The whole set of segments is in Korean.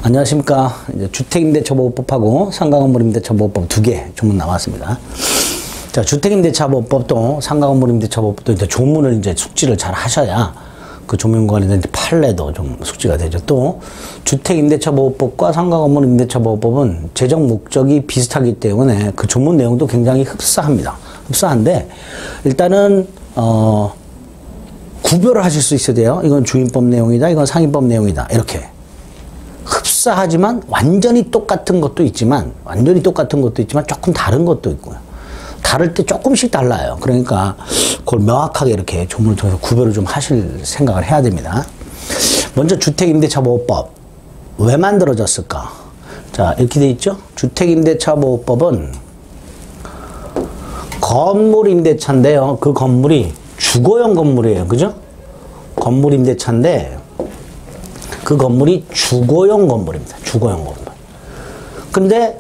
안녕하십니까. 이제 주택임대차보호법하고 상가건물임대차보호법 두 개 조문 나왔습니다. 자, 주택임대차보호법도 상가건물임대차보호법도 이제 조문을 이제 숙지를 잘 하셔야 그 조문 관련된 판례도 좀 숙지가 되죠. 또 주택임대차보호법과 상가건물임대차보호법은 제정 목적이 비슷하기 때문에 그 조문 내용도 굉장히 흡사합니다. 흡사한데 일단은 구별을 하실 수 있어야 돼요. 이건 주임법 내용이다, 이건 상임법 내용이다, 이렇게. 흡사하지만 완전히 똑같은 것도 있지만 조금 다른 것도 있고요. 다를 때 조금씩 달라요. 그러니까 그걸 명확하게 이렇게 조문을 통해서 구별을 좀 하실 생각을 해야 됩니다. 먼저 주택임대차보호법 왜 만들어졌을까? 자, 이렇게 돼 있죠. 주택임대차보호법은 건물임대차인데요. 그 건물이 주거용 건물이에요. 그죠? 건물임대차인데 그 건물이 주거용 건물입니다. 주거용 건물. 근데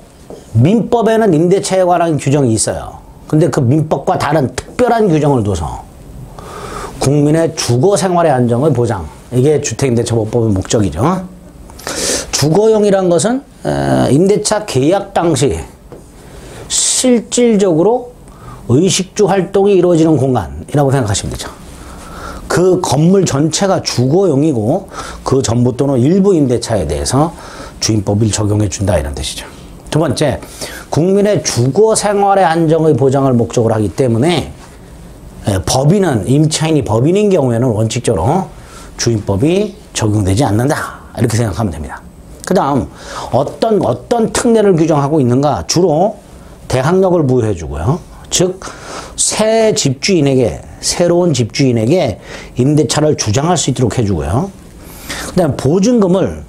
민법에는 임대차에 관한 규정이 있어요. 근데 그 민법과 다른 특별한 규정을 둬서 국민의 주거 생활의 안정을 보장. 이게 주택임대차보호법의 목적이죠. 주거용이란 것은 임대차 계약 당시 실질적으로 의식주 활동이 이루어지는 공간이라고 생각하시면 되죠. 그 건물 전체가 주거용이고 그 전부 또는 일부 임대차에 대해서 주임법을 적용해 준다, 이런 뜻이죠. 두 번째, 국민의 주거 생활의 안정의 보장을 목적으로 하기 때문에 법인은, 임차인이 법인인 경우에는 원칙적으로 주임법이 적용되지 않는다, 이렇게 생각하면 됩니다. 그 다음 어떤 특례를 규정하고 있는가? 주로 대항력을 부여해 주고요. 즉 새로운 집주인에게 임대차를 주장할 수 있도록 해주고요. 그 다음에 보증금을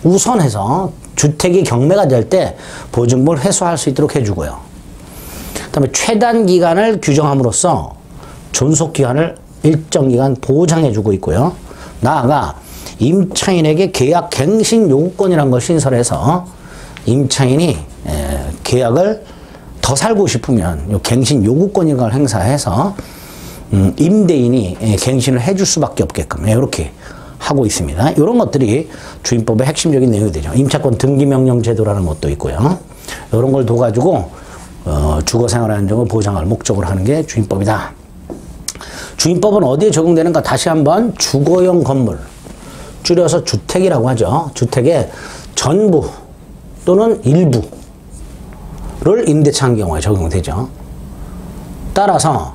우선해서 주택이 경매가 될 때 보증금을 회수할 수 있도록 해주고요. 그 다음에 최단 기간을 규정함으로써 존속 기간을 일정 기간 보장해주고 있고요. 나아가 임차인에게 계약 갱신 요구권이라는 걸 신설해서 임차인이 계약을 더 살고 싶으면 요 갱신 요구권이라는 걸 행사해서 임대인이 갱신을 해줄 수밖에 없게끔 이렇게 하고 있습니다. 이런 것들이 주임법의 핵심적인 내용이 되죠. 임차권 등기명령 제도라는 것도 있고요. 이런 걸 둬가지고 주거생활의 안정을 보장할 목적으로 하는 게 주임법이다. 주임법은 어디에 적용되는가? 다시 한번 주거용 건물, 줄여서 주택이라고 하죠. 주택의 전부 또는 일부를 임대차한 경우에 적용되죠. 따라서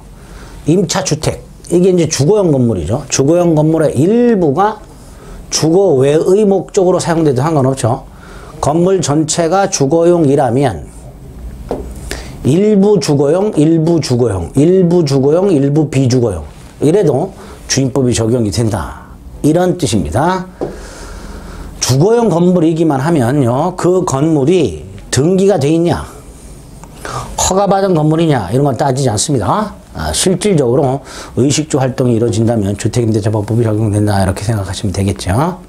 임차주택, 이게 이제 주거용 건물이죠. 주거용 건물의 일부가 주거 외의 목적으로 사용돼도 상관없죠. 건물 전체가 주거용이라면 일부 주거용, 일부 주거용, 일부 주거용, 일부 비주거용, 이래도 주임법이 적용이 된다, 이런 뜻입니다. 주거용 건물이기만 하면요, 그 건물이 등기가 돼 있냐, 허가받은 건물이냐, 이런 건 따지지 않습니다. 실질적으로 의식주 활동이 이루어진다면 주택임대차보호법이 적용된다, 이렇게 생각하시면 되겠죠.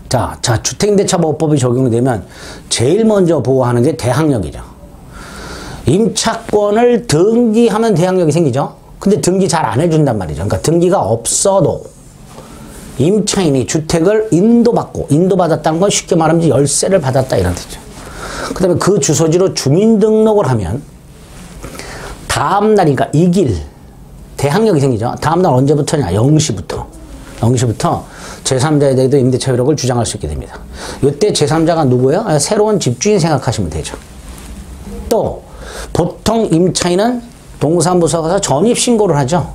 자, 주택임대차보호법이 적용이 되면 제일 먼저 보호하는 게 대항력이죠. 임차권을 등기하면 대항력이 생기죠. 근데 등기 잘 안 해준단 말이죠. 그러니까 등기가 없어도 임차인이 주택을 인도받았다는 건 쉽게 말하면 열세를 받았다, 이런 뜻이죠. 그 다음에 그 주소지로 주민등록을 하면 다음날, 그러니까 이길 대항력이 생기죠. 다음날 언제부터냐? 0시부터 제3자에 대해도 임대차 효력을 주장할 수 있게 됩니다. 이때 제3자가 누구예요? 새로운 집주인 생각하시면 되죠. 또 보통 임차인은 동사무소 가서 전입신고를 하죠.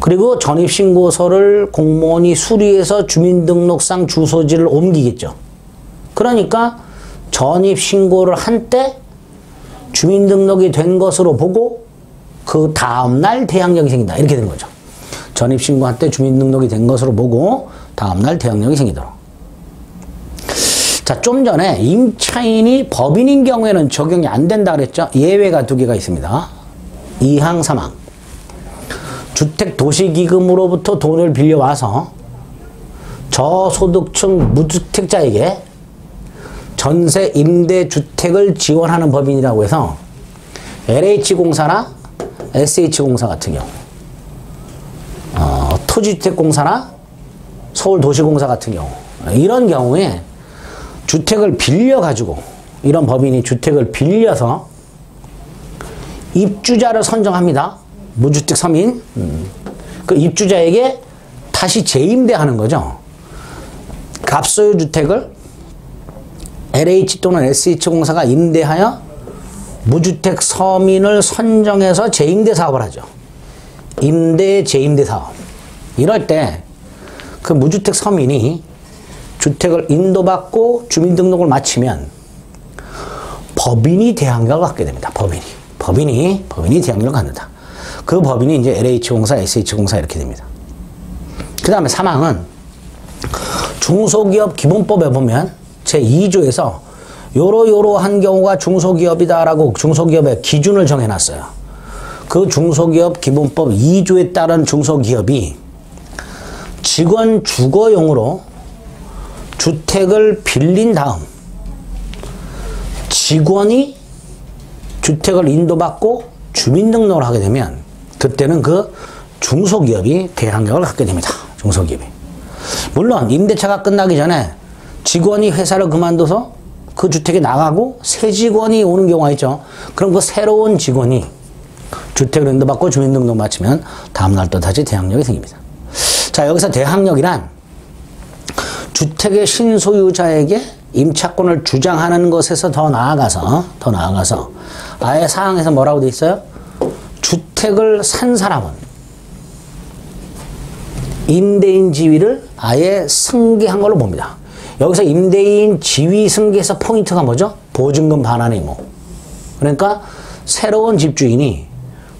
그리고 전입신고서를 공무원이 수리해서 주민등록상 주소지를 옮기겠죠. 그러니까 전입신고를 한 때 주민등록이 된 것으로 보고 그 다음날 대항력이 생긴다, 이렇게 되는 거죠. 전입신고한 때 주민등록이 된 것으로 보고 다음날 대항력이 생기도록. 자, 좀 전에 임차인이 법인인 경우에는 적용이 안 된다 그랬죠. 예외가 두 개가 있습니다. 2항, 3항. 주택도시기금으로부터 돈을 빌려와서 저소득층 무주택자에게 전세 임대주택을 지원하는 법인이라고 해서 LH공사나 SH공사 같은 경우, 토지주택공사나 서울도시공사 같은 경우, 이런 경우에 주택을 빌려가지고 이런 법인이 주택을 빌려서 입주자를 선정합니다. 무주택 서민. 그 입주자에게 다시 재임대하는 거죠. 갑소유 주택을 LH 또는 SH공사가 임대하여 무주택 서민을 선정해서 재임대 사업을 하죠. 임대 재임대 사업. 이럴 때 그 무주택 서민이 주택을 인도받고 주민등록을 마치면 법인이 대항력을 갖게 됩니다. 법인이 대항력을 갖는다. 그 법인이 이제 LH공사, SH공사 이렇게 됩니다. 그 다음에 사망은 중소기업 기본법에 보면 제2조에서 요러한 경우가 중소기업이다라고 중소기업의 기준을 정해놨어요. 그 중소기업 기본법 2조에 따른 중소기업이 직원 주거용으로 주택을 빌린 다음 직원이 주택을 인도받고 주민등록을 하게 되면 그때는 그 중소기업이 대항력을 갖게 됩니다. 중소기업이. 물론 임대차가 끝나기 전에 직원이 회사를 그만둬서 그 주택에 나가고 새 직원이 오는 경우가 있죠. 그럼 그 새로운 직원이 주택을 인도받고 주민등록 마치면 다음날 또 다시 대항력이 생깁니다. 자, 여기서 대항력이란 주택의 신소유자에게 임차권을 주장하는 것에서 더 나아가서 아예 사항에서 뭐라고 돼 있어요? 주택을 산 사람은 임대인 지위를 아예 승계한 걸로 봅니다. 여기서 임대인 지위 승계에서 포인트가 뭐죠? 보증금 반환 의무. 그러니까 새로운 집주인이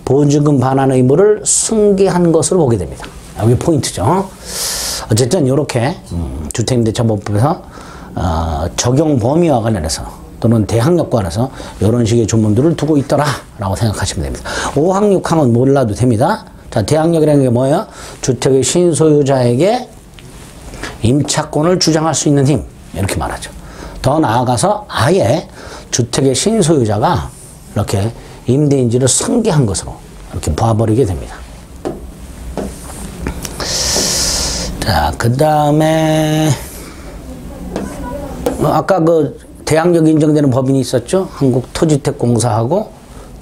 보증금 반환 의무를 승계한 것으로 보게 됩니다. 여기 포인트죠. 어쨌든 이렇게 주택임대차법에서 적용 범위와 관련해서 또는 대항력과 관련해서 이런 식의 조문들을 두고 있더라라고 생각하시면 됩니다. 5항, 6항은 몰라도 됩니다. 자, 대항력이라는 게 뭐예요? 주택의 신소유자에게 임차권을 주장할 수 있는 힘, 이렇게 말하죠. 더 나아가서 아예 주택의 신소유자가 이렇게 임대인지를 승계한 것으로 이렇게 봐버리게 됩니다. 자, 그 다음에 아까 그 대항력 인정되는 법인이 있었죠. 한국토지택공사하고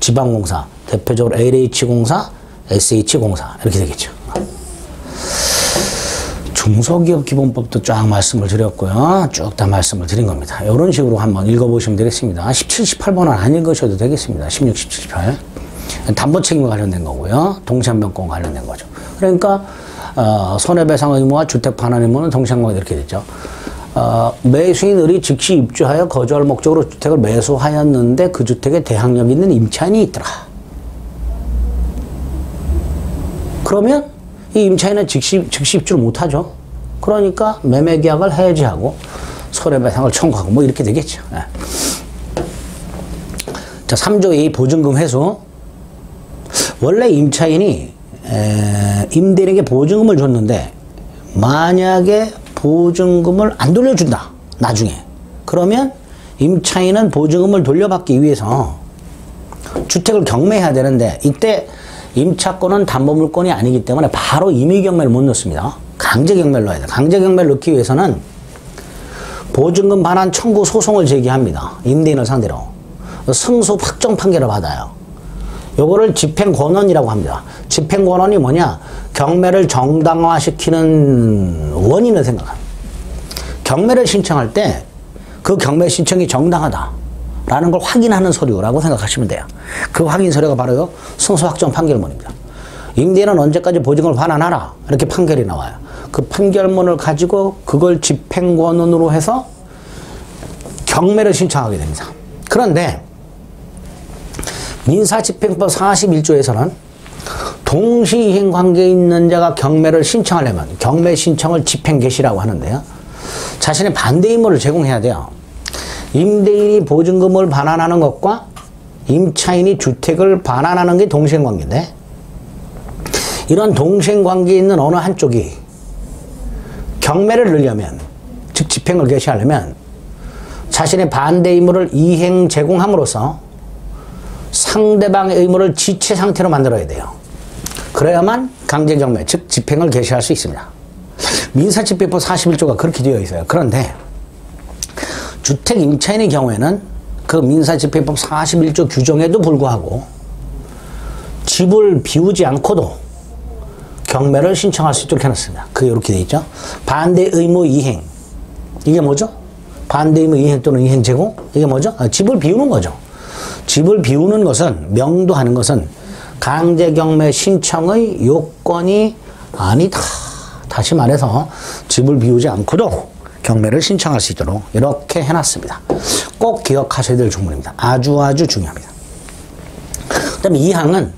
지방공사, 대표적으로 LH공사, SH공사 이렇게 되겠죠. 중소기업 기본법도 쫙 말씀을 드렸고요. 쭉 다 말씀을 드린 겁니다. 이런 식으로 한번 읽어보시면 되겠습니다. 17, 18번은 안 읽으셔도 되겠습니다. 16, 17, 18. 담보책임과 관련된 거고요. 동시한변권 관련된 거죠. 그러니까 손해배상 의무와 주택 반환 의무는 동시한변권 이렇게 되죠. 매수인들이 즉시 입주하여 거주할 목적으로 주택을 매수하였는데 그 주택에 대항력 있는 임차인이 있더라. 그러면 이 임차인은 즉시 입주를 못하죠. 그러니까 매매계약을 해지하고 손해배상을 청구하고 뭐 이렇게 되겠죠. 네. 자, 3조 2 보증금 회수. 원래 임차인이 임대인에게 보증금을 줬는데 만약에 보증금을 안 돌려준다. 나중에. 그러면 임차인은 보증금을 돌려받기 위해서 주택을 경매해야 되는데 이때 임차권은 담보물권이 아니기 때문에 바로 임의경매를 못 넣습니다. 강제경매를 넣어야 돼요. 강제경매를 넣기 위해서는 보증금 반환 청구 소송을 제기합니다. 임대인을 상대로. 승소 확정 판결을 받아요. 요거를 집행권원이라고 합니다. 집행권원이 뭐냐? 경매를 정당화시키는 원인을 생각합니다. 경매를 신청할 때 그 경매 신청이 정당하다라는 걸 확인하는 서류라고 생각하시면 돼요. 그 확인 서류가 바로 승소 확정 판결문입니다. 임대인은 언제까지 보증금을 반환하라 이렇게 판결이 나와요. 그 판결문을 가지고 그걸 집행권원으로 해서 경매를 신청하게 됩니다. 그런데 민사집행법 41조에서는 동시이행 관계에 있는 자가 경매를 신청하려면 경매 신청을 집행개시라고 하는데요. 자신의 반대 의무를 제공해야 돼요. 임대인이 보증금을 반환하는 것과 임차인이 주택을 반환하는 게 동시행 관계인데 이런 동시행 관계에 있는 어느 한쪽이 경매를 넣으려면 즉 집행을 개시하려면 자신의 반대 의무를 이행 제공함으로써 상대방의 의무를 지체 상태로 만들어야 돼요. 그래야만 강제경매, 즉 집행을 개시할 수 있습니다. 민사집행법 41조가 그렇게 되어 있어요. 그런데 주택 임차인의 경우에는 그 민사집행법 41조 규정에도 불구하고 집을 비우지 않고도 경매를 신청할 수 있도록 해놨습니다. 그게 이렇게 되어 있죠. 반대 의무 이행. 이게 뭐죠? 반대 의무 이행 또는 이행 제고? 이게 뭐죠? 집을 비우는 거죠. 집을 비우는 것은, 명도하는 것은 강제 경매 신청의 요건이 아니다. 다시 말해서 집을 비우지 않고도 경매를 신청할 수 있도록 이렇게 해놨습니다. 꼭 기억하셔야 될 조문입니다. 아주 중요합니다. 그 다음에 2항은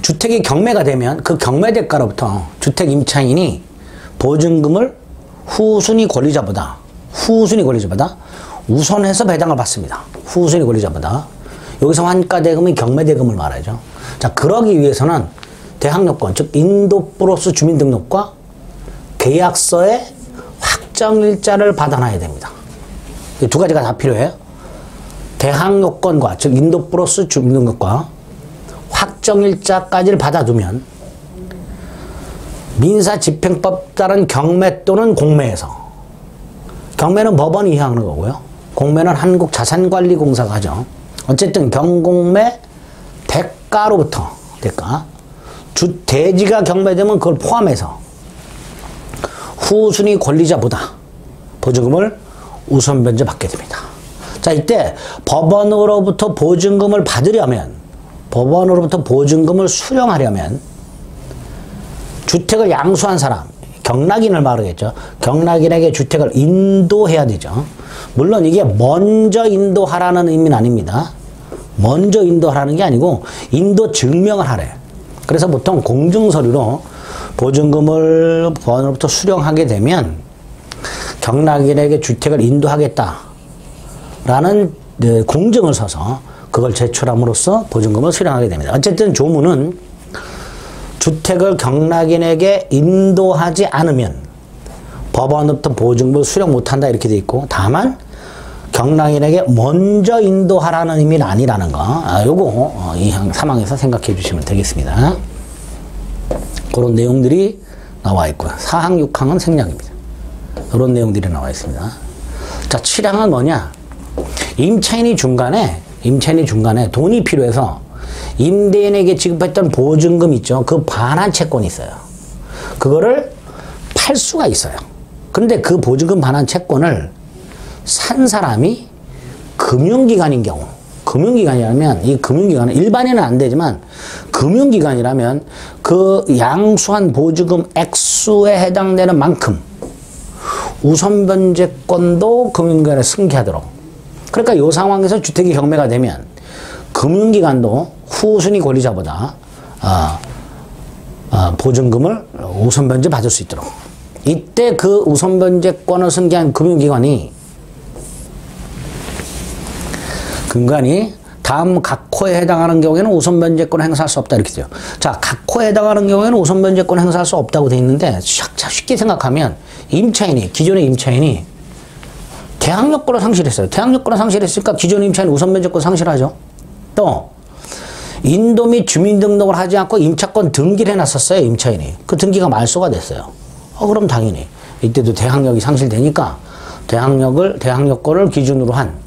주택이 경매가 되면 그 경매 대가로부터 주택 임차인이 보증금을 후순위 권리자보다 우선해서 배당을 받습니다. 후순위 권리자보다. 여기서 환가대금이 경매대금을 말하죠. 자, 그러기 위해서는 대항요건, 즉 인도 플러스 주민등록과 계약서의 확정일자를 받아놔야 됩니다. 이 두 가지가 다 필요해요. 대항요건과, 즉 인도 플러스 주민등록과 확정일자까지를 받아두면 민사집행법 따른 경매 또는 공매에서, 경매는 법원이 이행하는 거고요. 공매는 한국자산관리공사가 하죠. 어쨌든 경공매 대가로부터, 대지가 경매되면 그걸 포함해서 후순위 권리자보다 보증금을 우선 변제 받게 됩니다. 자, 이때 법원으로부터 보증금을 받으려면, 법원으로부터 보증금을 수령하려면 주택을 양수한 사람, 경락인을 말하겠죠. 경락인에게 주택을 인도해야 되죠. 물론 이게 먼저 인도하라는 의미는 아닙니다. 먼저 인도하라는 게 아니고 인도 증명을 하래. 그래서 보통 공증서류로 보증금을 법원으로부터 수령하게 되면 경락인에게 주택을 인도하겠다라는 공증을 서서 그걸 제출함으로써 보증금을 수령하게 됩니다. 어쨌든 조문은 주택을 경락인에게 인도하지 않으면 법원으로부터 보증금을 수령 못한다 이렇게 돼 있고, 다만 경락인에게 먼저 인도하라는 의미는 아니라는 거, 요거 이 사망에서 생각해 주시면 되겠습니다. 그런 내용들이 나와 있고요. 4항, 6항은 생략입니다. 그런 내용들이 나와 있습니다. 자, 7항은 뭐냐? 임차인이 중간에 돈이 필요해서 임대인에게 지급했던 보증금 있죠. 그 반환 채권이 있어요. 그거를 팔 수가 있어요. 그런데 그 보증금 반환 채권을 산 사람이 금융기관인 경우, 금융기관이라면, 이 금융기관은 일반인은 안 되지만 금융기관이라면 그 양수한 보증금 액수에 해당되는 만큼 우선 변제권도 금융기관에 승계하도록. 그러니까 이 상황에서 주택이 경매가 되면 금융기관도 후순위 권리자보다 보증금을 우선 변제 받을 수 있도록. 이때 그 우선 변제권을 승계한 금융기관이 다음 각호에 해당하는 경우에는 우선 변제권을 행사할 수 없다 이렇게 돼요. 자, 각호에 해당하는 경우에는 우선 변제권을 행사할 수 없다고 돼 있는데, 쉽게 생각하면 기존의 임차인이 대항력권을 상실했어요. 대항력권을 상실했으니까 기존의 임차인은 우선 변제권 상실하죠. 또 인도 및 주민등록을 하지 않고 임차권 등기를 해놨었어요. 임차인이. 그 등기가 말소가 됐어요. 그럼 당연히 이때도 대항력이 상실되니까 대항력권을 기준으로 한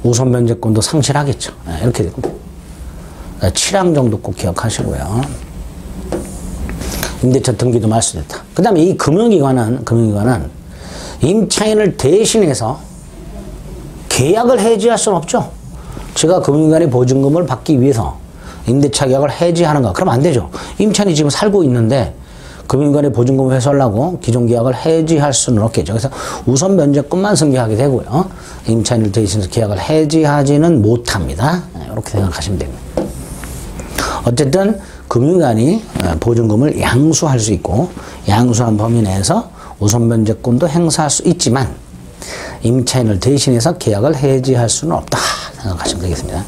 우선 변제권도 상실하겠죠. 이렇게 되고 7항 정도 꼭 기억하시고요. 임대차 등기도 말소됐다. 그 다음에 이 금융기관은 임차인을 대신해서 계약을 해지할 수는 없죠. 제가 금융기관의 보증금을 받기 위해서 임대차 계약을 해지하는 거, 그럼 안 되죠. 임차인이 지금 살고 있는데 금융기관의 보증금을 회수하려고 기존 계약을 해지할 수는 없겠죠. 그래서 우선 변제권만 승계하게 되고요. 임차인을 대신해서 계약을 해지하지는 못합니다. 이렇게 생각하시면 됩니다. 어쨌든 금융기관이 보증금을 양수할 수 있고 양수한 범위 내에서 우선 변제권도 행사할 수 있지만 임차인을 대신해서 계약을 해지할 수는 없다 생각하시면 되겠습니다.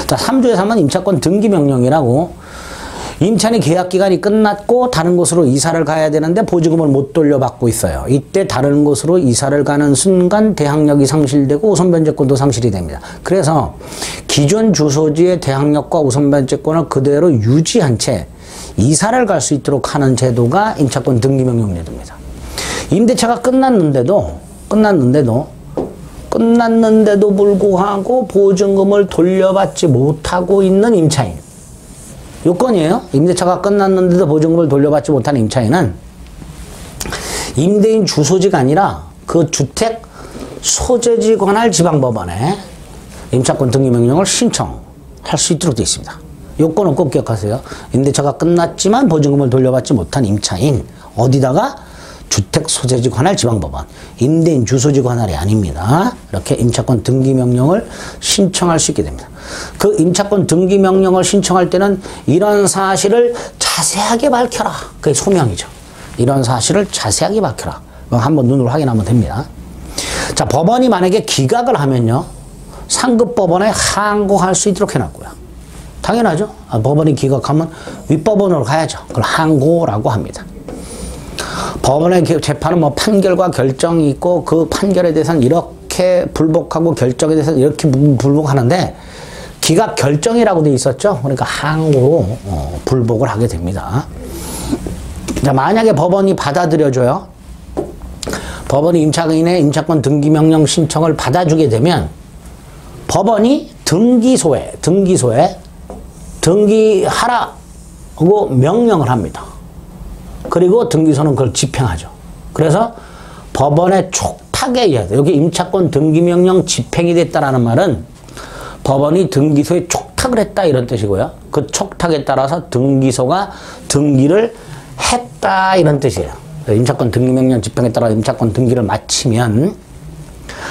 자, 3조의 3은 임차권 등기명령이라고, 임차인의 계약기간이 끝났고 다른 곳으로 이사를 가야 되는데 보증금을 못 돌려받고 있어요. 이때 다른 곳으로 이사를 가는 순간 대항력이 상실되고 우선변제권도 상실이 됩니다. 그래서 기존 주소지의 대항력과 우선변제권을 그대로 유지한 채 이사를 갈 수 있도록 하는 제도가 임차권 등기명령 제도입니다. 임대차가 끝났는데도 불구하고 보증금을 돌려받지 못하고 있는 임차인. 요건이에요. 임대차가 끝났는데도 보증금을 돌려받지 못하는 임차인은 임대인 주소지가 아니라 그 주택 소재지 관할 지방법원에 임차권 등기명령을 신청할 수 있도록 되어 있습니다. 요건은 꼭 기억하세요. 임대차가 끝났지만 보증금을 돌려받지 못한 임차인. 어디다가? 주택 소재지 관할 지방법원. 임대인 주소지 관할이 아닙니다. 이렇게 임차권 등기명령을 신청할 수 있게 됩니다. 그 임차권 등기명령을 신청할 때는 이런 사실을 자세하게 밝혀라. 그게 소명이죠. 이런 사실을 자세하게 밝혀라. 한번 눈으로 확인하면 됩니다. 자, 법원이 만약에 기각을 하면요, 상급법원에 항고할 수 있도록 해놨고요. 당연하죠. 법원이 기각하면 윗법원으로 가야죠. 그걸 항고라고 합니다. 법원의 재판은 뭐 판결과 결정이 있고 그 판결에 대해서는 이렇게 불복하고 결정에 대해서는 이렇게 불복하는데 기각 결정이라고 되어 있었죠. 그러니까 항고로 불복을 하게 됩니다. 자, 만약에 법원이 받아들여줘요. 법원이 임차인의 임차권 등기명령 신청을 받아주게 되면 법원이 등기소에 등기하라고 명령을 합니다. 그리고 등기소는 그걸 집행하죠. 그래서 법원의 촉탁에 의해서, 여기 임차권 등기명령 집행이 됐다라는 말은 법원이 등기소에 촉탁을 했다 이런 뜻이고요. 그 촉탁에 따라서 등기소가 등기를 했다 이런 뜻이에요. 임차권 등기명령 집행에 따라 임차권 등기를 마치면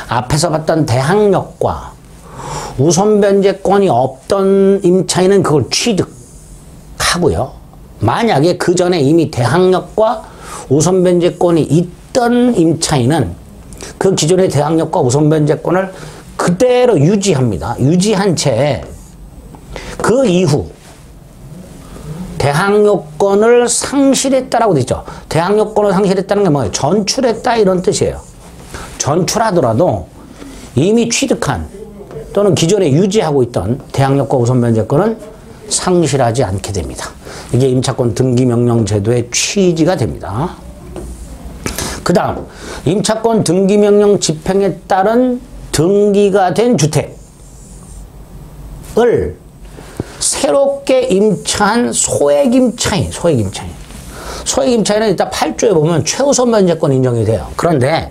앞에서 봤던 대항력과 우선변제권이 없던 임차인은 그걸 취득하고요. 만약에 그 전에 이미 대항력과 우선변제권이 있던 임차인은 그 기존의 대항력과 우선변제권을 그대로 유지합니다. 유지한 채 그 이후 대항력권을 상실했다라고 되어 있죠. 대항력권을 상실했다는 게 뭐예요? 전출했다 이런 뜻이에요. 전출하더라도 이미 취득한 또는 기존에 유지하고 있던 대항력과 우선변제권은 상실하지 않게 됩니다. 이게 임차권 등기명령 제도의 취지가 됩니다. 그 다음 임차권 등기명령 집행에 따른 등기가 된 주택을 새롭게 임차한 소액임차인은 일단 8조에 보면 최우선 변제권 인정이 돼요. 그런데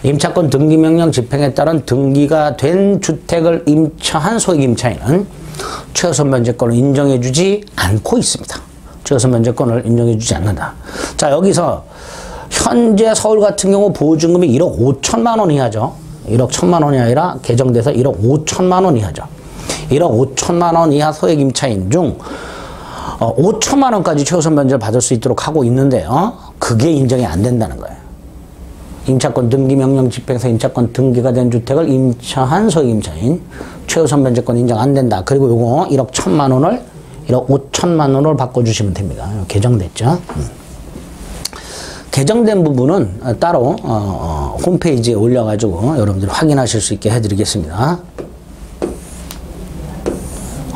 임차권 등기명령 집행에 따른 등기가 된 주택을 임차한 소액임차인은 최우선 변제권을 인정해주지 않고 있습니다. 최우선 변제권을 인정해주지 않는다. 자, 여기서 현재 서울 같은 경우 보증금이 1억 5천만 원 이하죠. 1억 1천만 원이 아니라 개정돼서 1억 5천만 원 이하죠. 1억 5천만 원 이하 소액임차인 중 5천만 원까지 최우선 변제를 받을 수 있도록 하고 있는데요. 그게 인정이 안 된다는 거예요. 임차권 등기명령 집행에서 임차권 등기가 된 주택을 임차한 소액임차인 최우선 변제권 인정 안 된다. 그리고 요거 1억 1천만 원을 1억 5천만 원으로 바꿔주시면 됩니다. 개정됐죠. 개정된 부분은 따로 홈페이지에 올려가지고 여러분들이 확인하실 수 있게 해드리겠습니다.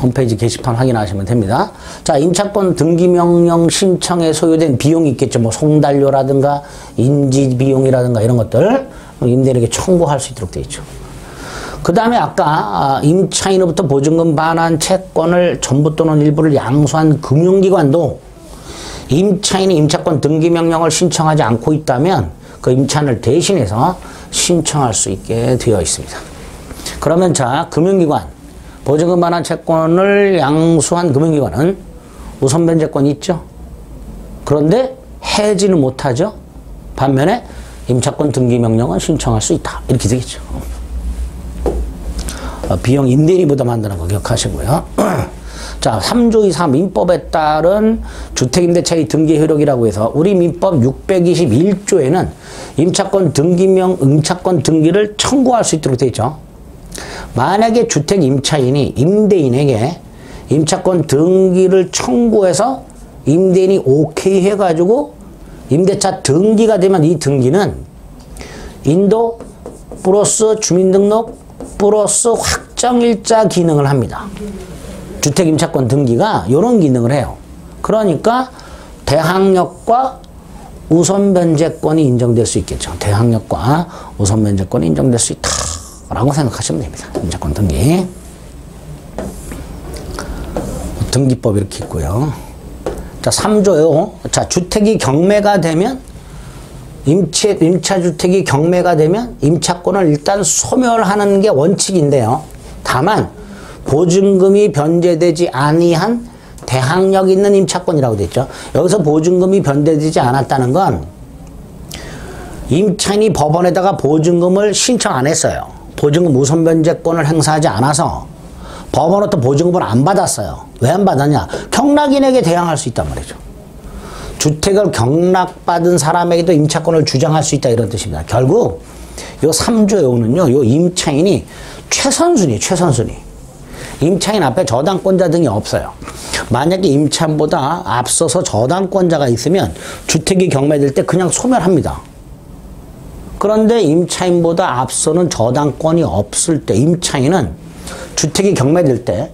홈페이지 게시판 확인하시면 됩니다. 자, 임차권 등기명령 신청에 소요된 비용이 있겠죠. 뭐 송달료라든가 인지비용이라든가 이런 것들 임대인에게 청구할 수 있도록 되어 있죠. 그 다음에 아까 임차인으로부터 보증금 반환 채권을 전부 또는 일부를 양수한 금융기관도 임차인이 임차권 등기명령을 신청하지 않고 있다면 그 임차인을 대신해서 신청할 수 있게 되어 있습니다. 그러면 자, 금융기관 보증금 반환 채권을 양수한 금융기관은 우선변제권이 있죠. 그런데 해지는 못하죠. 반면에 임차권 등기명령은 신청할 수 있다. 이렇게 되겠죠. 비용 임대인이 부담한다는 거 기억하시고요. 자, 3조 2사 민법에 따른 주택임대차의 등기 효력이라고 해서 우리 민법 621조에는 임차권 등기를 청구할 수 있도록 되어 있죠. 만약에 주택 임차인이 임대인에게 임차권 등기를 청구해서 임대인이 오케이 해가지고 임대차 등기가 되면 이 등기는 인도 플러스 주민등록 플러스 확정일자 기능을 합니다. 주택 임차권 등기가 이런 기능을 해요. 그러니까 대항력과 우선 변제권이 인정될 수 있겠죠. 대항력과 우선 변제권이 인정될 수 있다라고 생각하시면 됩니다. 임차권 등기. 등기법 이렇게 있고요. 자, 3조요. 자, 주택이 경매가 되면 임차주택이 경매가 되면 임차권을 일단 소멸하는 게 원칙인데요. 다만 보증금이 변제되지 아니한 대항력 있는 임차권이라고 되어 있죠. 여기서 보증금이 변제되지 않았다는 건 임차인이 법원에다가 보증금을 신청 안 했어요. 보증금 우선 변제권을 행사하지 않아서 법원으로부터 보증금을 안 받았어요. 왜 안 받았냐? 경락인에게 대항할 수 있단 말이죠. 주택을 경락받은 사람에게도 임차권을 주장할 수 있다 이런 뜻입니다. 결국 요 3조에는요. 요 임차인이 최선순위. 임차인 앞에 저당권자 등이 없어요. 만약에 임차인보다 앞서서 저당권자가 있으면 주택이 경매될 때 그냥 소멸합니다. 그런데 임차인보다 앞서는 저당권이 없을 때 임차인은 주택이 경매될 때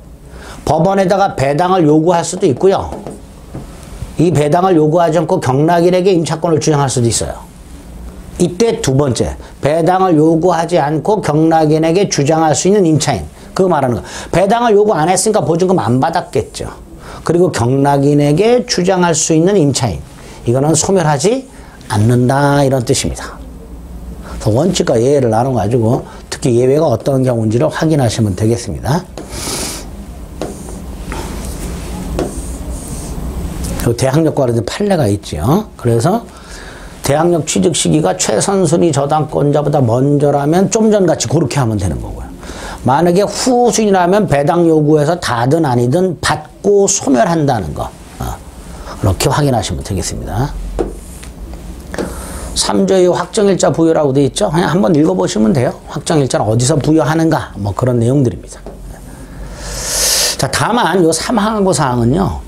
법원에다가 배당을 요구할 수도 있고요. 이 배당을 요구하지 않고 경락인에게 임차권을 주장할 수도 있어요. 이때 두 번째, 배당을 요구하지 않고 경락인에게 주장할 수 있는 임차인. 그거 말하는 거. 배당을 요구 안 했으니까 보증금 안 받았겠죠. 그리고 경락인에게 주장할 수 있는 임차인. 이거는 소멸하지 않는다 이런 뜻입니다. 원칙과 예외를 나눠가지고 특히 예외가 어떤 경우인지를 확인하시면 되겠습니다. 대항력과 관련된 판례가 있죠. 그래서 대항력 취득 시기가 최선순위 저당권자보다 먼저라면 좀 전같이 그렇게 하면 되는 거고요. 만약에 후순위라면 배당 요구해서 다든 아니든 받고 소멸한다는 거. 이렇게 확인하시면 되겠습니다. 3조의 확정일자 부여라고 되어 있죠. 그냥 한번 읽어보시면 돼요. 확정일자는 어디서 부여하는가 뭐 그런 내용들입니다. 자, 다만 요 3항하고 4항은요.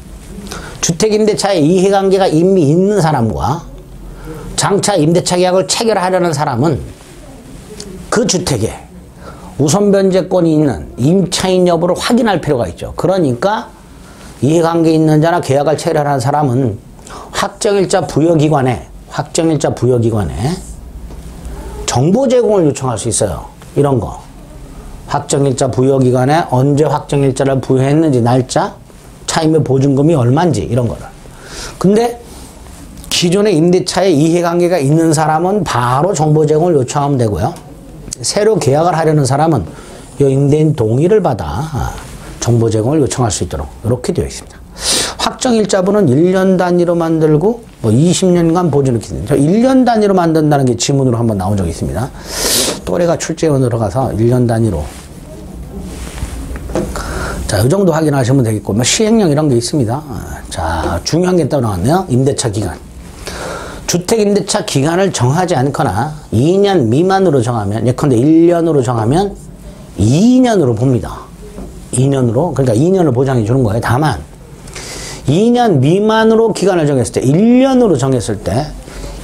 주택임대차의 이해관계가 이미 있는 사람과 장차 임대차 계약을 체결하려는 사람은 그 주택에 우선 변제권이 있는 임차인 여부를 확인할 필요가 있죠. 그러니까 이해관계 있는 자나 계약을 체결하는 사람은 확정일자 부여기관에 정보 제공을 요청할 수 있어요. 이런 거. 확정일자 부여기관에 언제 확정일자를 부여했는지 날짜, 차임의 보증금이 얼마인지 이런 거를. 근데 기존의 임대차에 이해관계가 있는 사람은 바로 정보 제공을 요청하면 되고요. 새로 계약을 하려는 사람은 이 임대인 동의를 받아 정보 제공을 요청할 수 있도록 이렇게 되어 있습니다. 확정일자부는 1년 단위로 만들고 뭐 20년간 보존을 기준입니다. 1년 단위로 만든다는 게 지문으로 한번 나온 적이 있습니다. 또래가 출제원으로 가서 1년 단위로. 자, 이 정도 확인하시면 되겠고, 뭐 시행령 이런 게 있습니다. 자, 중요한 게 또 나왔네요. 임대차 기간. 주택 임대차 기간을 정하지 않거나 2년 미만으로 정하면, 예컨대 1년으로 정하면 2년으로 봅니다. 2년으로. 그러니까 2년을 보장해 주는 거예요. 다만 2년 미만으로 기간을 정했을 때, 1년으로 정했을 때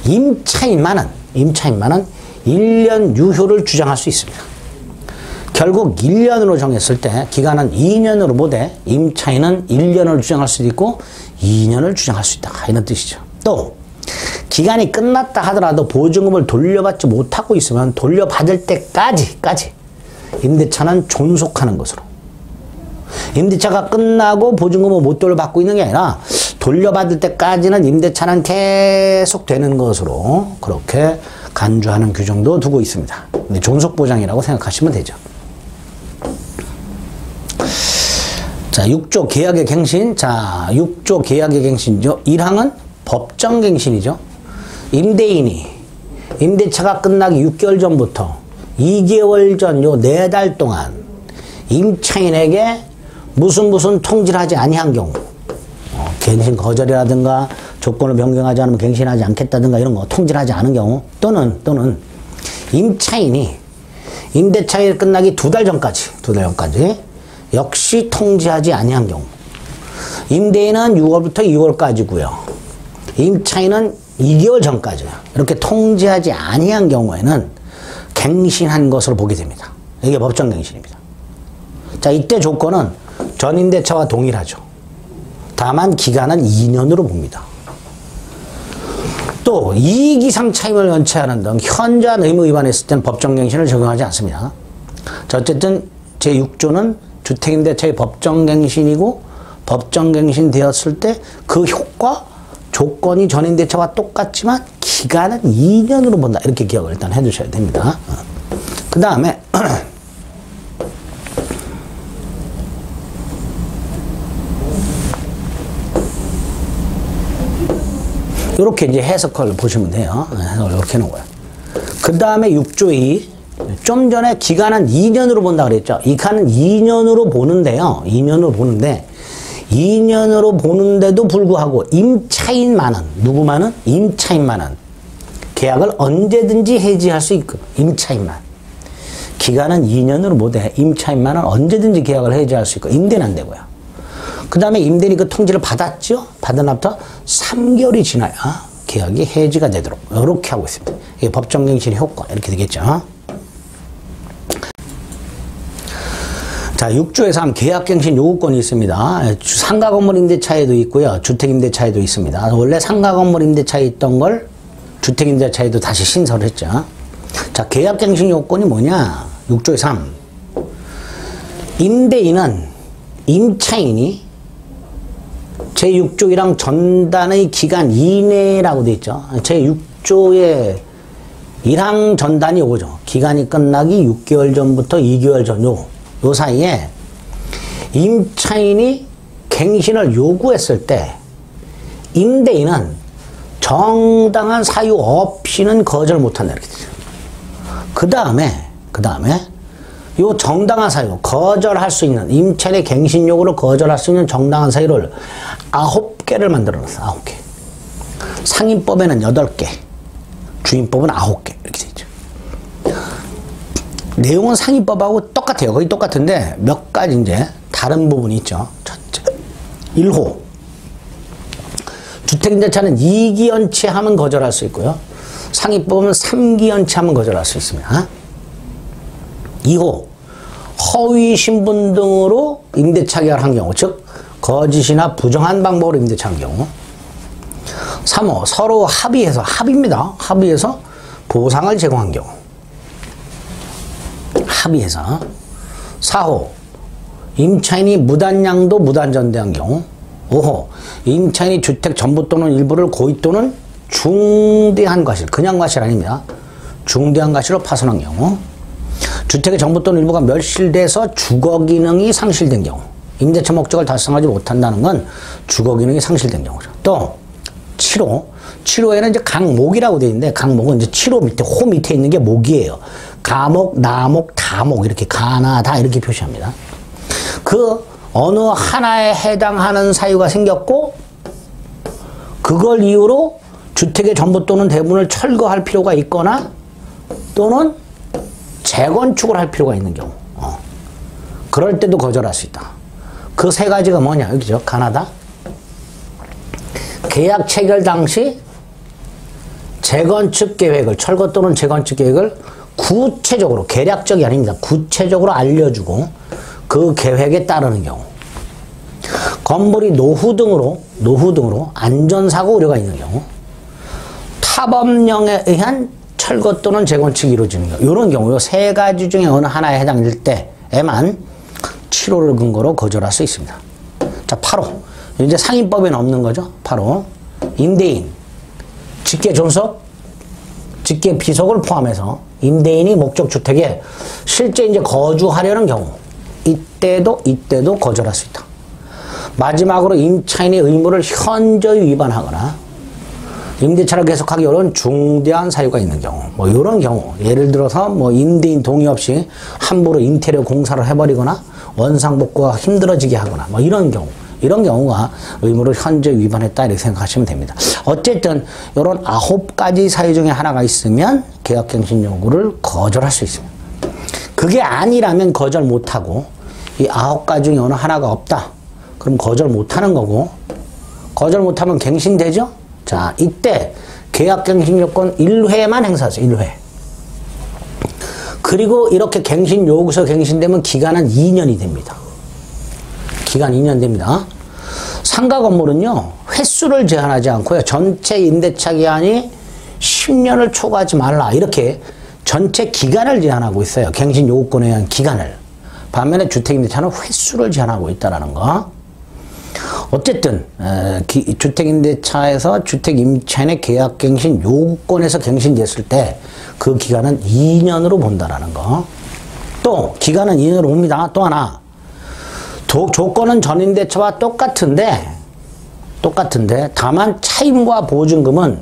임차인만은 1년 유효를 주장할 수 있습니다. 결국 1년으로 정했을 때 기간은 2년으로 보되 임차인은 1년을 주장할 수도 있고 2년을 주장할 수 있다. 이런 뜻이죠. 또 기간이 끝났다 하더라도 보증금을 돌려받지 못하고 있으면 돌려받을 때까지 임대차는 존속하는 것으로. 임대차가 끝나고 보증금을 못 돌려받고 있는 게 아니라 돌려받을 때까지는 임대차는 계속 되는 것으로 그렇게 간주하는 규정도 두고 있습니다. 존속보장이라고 생각하시면 되죠. 자, 6조 계약의 갱신. 자, 6조 계약의 갱신이죠. 1항은 법정갱신이죠. 임대인이 임대차가 끝나기 6개월 전부터 2개월 전 요 4달 동안 임차인에게 무슨 통지를 하지 아니한 경우, 갱신 거절이라든가 조건을 변경하지 않으면 갱신하지 않겠다든가 이런 거 통지를 하지 않은 경우, 또는 임차인이 임대차가 끝나기 2달 전까지 역시 통지하지 아니한 경우, 임대인은 6월부터 2월까지고요. 임차인은 2개월 전까지요. 이렇게 통지하지 아니한 경우에는 갱신한 것으로 보게 됩니다. 이게 법정갱신입니다. 자, 이때 조건은 전임대차와 동일하죠. 다만 기간은 2년으로 봅니다. 또 이익 이상 차임을 연체하는 등 현저한 의무 위반했을 때는 법정갱신을 적용하지 않습니다. 자, 어쨌든 제6조는 주택임대차의 법정갱신이고 법정갱신 되었을 때 그 효과, 조건이 전임대차와 똑같지만 기간은 2년으로 본다. 이렇게 기억을 일단 해두셔야 됩니다. 그 다음에 이렇게 이제 해석을 보시면 돼요. 해석을 이렇게 해놓은 거예요. 그 다음에 6조 2. 좀 전에 기간은 2년으로 본다 그랬죠. 이 칸은 2년으로 보는데요. 2년으로 보는데 2년으로 보는데도 불구하고 임차인만은 누구만은? 임차인만은 계약을 언제든지 해지할 수 있고 임차인만. 기간은 2년으로 못해. 임차인만은 언제든지 계약을 해지할 수 있고 임대는 안 되고요. 그 다음에 임대인이 그 통지를 받았죠. 받은 날부터 3개월이 지나야 계약이 해지가 되도록 이렇게 하고 있습니다. 이게 법정갱신의 효과 이렇게 되겠죠. 자, 6조에서 하면 계약갱신 요구권이 있습니다. 상가 건물 임대차에도 있고요. 주택 임대차에도 있습니다. 원래 상가 건물 임대차에 있던 걸 주택 임대차에도 다시 신설을 했죠. 자, 계약갱신 요건이 뭐냐? 6조의 3. 임대인은 임차인이 제6조이랑 전단의 기간 이내라고 되어 있죠. 제6조의 1항 전단이 오죠. 기간이 끝나기 6개월 전부터 2개월 전 요 사이에 임차인이 갱신을 요구했을 때 임대인은 정당한 사유 없이는 거절 못한다 이렇게 되죠. 그 다음에 요 정당한 사유, 거절할 수 있는 임차인의 갱신 요구를 거절할 수 있는 정당한 사유를 9개를 만들어 놨어요. 9개. 상임법에는 8개, 주임법은 9개 이렇게 되죠. 내용은 상임법하고 똑같아요. 거의 똑같은데 몇 가지 이제 다른 부분이 있죠. 첫째, 1호. 주택임대차는 2기 연체하면 거절할 수 있고요. 상임법은 3기 연체하면 거절할 수 있습니다. 2호. 허위 신분 등으로 임대차 계약을 한 경우, 즉 거짓이나 부정한 방법으로 임대차 한 경우. 3호. 서로 합의입니다. 합의해서 보상을 제공한 경우. 합의해서. 4호. 임차인이 무단양도 무단전대한 경우. 5호. 임차인이 주택 전부 또는 일부를 고의 또는 중대한 과실, 그냥 과실 아닙니다. 중대한 과실로 파손한 경우. 주택의 전부 또는 일부가 멸실돼서 주거 기능이 상실된 경우. 임대차 목적을 달성하지 못한다는 건 주거 기능이 상실된 경우죠. 또 7호. 7호에는 이제 강목이라고 되어 있는데 강목은 이제 7호 밑에 호 밑에 있는 게 목이에요. 가목, 나목, 다목 이렇게 가나 다 이렇게 표시합니다. 그 어느 하나에 해당하는 사유가 생겼고 그걸 이유로 주택의 전부 또는 대부분을 철거할 필요가 있거나 또는 재건축을 할 필요가 있는 경우. 그럴 때도 거절할 수 있다. 그 세 가지가 뭐냐? 여기죠. 가나다. 계약 체결 당시 재건축 계획을, 철거 또는 재건축 계획을 구체적으로, 계략적이 아닙니다. 구체적으로 알려주고 그 계획에 따르는 경우. 건물이 노후 등으로 안전사고 우려가 있는 경우. 타법령에 의한 철거 또는 재건축이 이루어지는 경우. 이런 경우, 요 세 가지 중에 어느 하나에 해당될 때에만 7호를 근거로 거절할 수 있습니다. 자, 8호. 이제 상임법에는 없는 거죠. 8호. 임대인, 직계 존속, 직계 비속을 포함해서 임대인이 목적주택에 실제 이제 거주하려는 경우. 이때도 거절할 수 있다. 마지막으로 임차인의 의무를 현저히 위반하거나 임대차를 계속하기 어려운 중대한 사유가 있는 경우, 뭐 이런 경우, 예를 들어서 뭐 임대인 동의 없이 함부로 인테리어 공사를 해버리거나 원상복구가 힘들어지게 하거나 뭐 이런 경우가 의무를 현저히 위반했다 이렇게 생각하시면 됩니다. 어쨌든 이런 9가지 사유 중에 하나가 있으면 계약갱신 요구를 거절할 수 있습니다. 그게 아니라면 거절 못하고 이 9가지 중에 어느 하나가 없다. 그럼 거절 못하는 거고, 거절 못하면 갱신되죠? 자, 이때 계약갱신 요건 1회만 행사하세요. 1회. 그리고 이렇게 갱신 요구서 갱신되면 기간은 2년이 됩니다. 기간 2년 됩니다. 상가 건물은요, 횟수를 제한하지 않고요. 전체 임대차 기한이 10년을 초과하지 말라. 이렇게 전체 기간을 제한하고 있어요. 갱신 요구권에 의한 기간을. 반면에 주택임대차는 횟수를 제한하고 있다는 거. 어쨌든 주택임대차에서 주택임차인의 계약갱신 요구권에서 갱신됐을 때 그 기간은 2년으로 본다라는 거. 또 기간은 2년으로 봅니다. 또 하나. 조건은 전임대차와 똑같은데 다만 차임하고 보증금은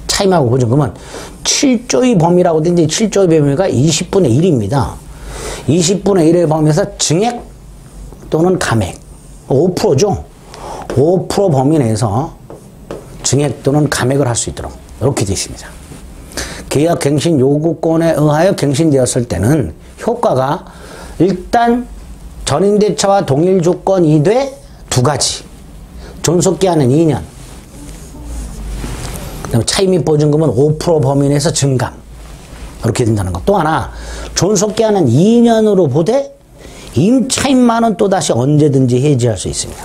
7조의 범위라고 되는데 7조의 범위가 20분의 1입니다. 20분의 1의 범위에서 증액 또는 감액 5%죠. 5% 범위 내에서 증액 또는 감액을 할 수 있도록 이렇게 되어 있습니다. 계약 갱신 요구권에 의하여 갱신되었을 때는 효과가 일단 전임대차와 동일 조건이 돼 두 가지. 존속기한은 2년. 그다음에 차임 및 보증금은 5% 범위 내에서 증감. 이렇게 된다는 것. 또 하나, 존속기한은 2년으로 보되 임차인만은 또다시 언제든지 해지할 수 있습니다.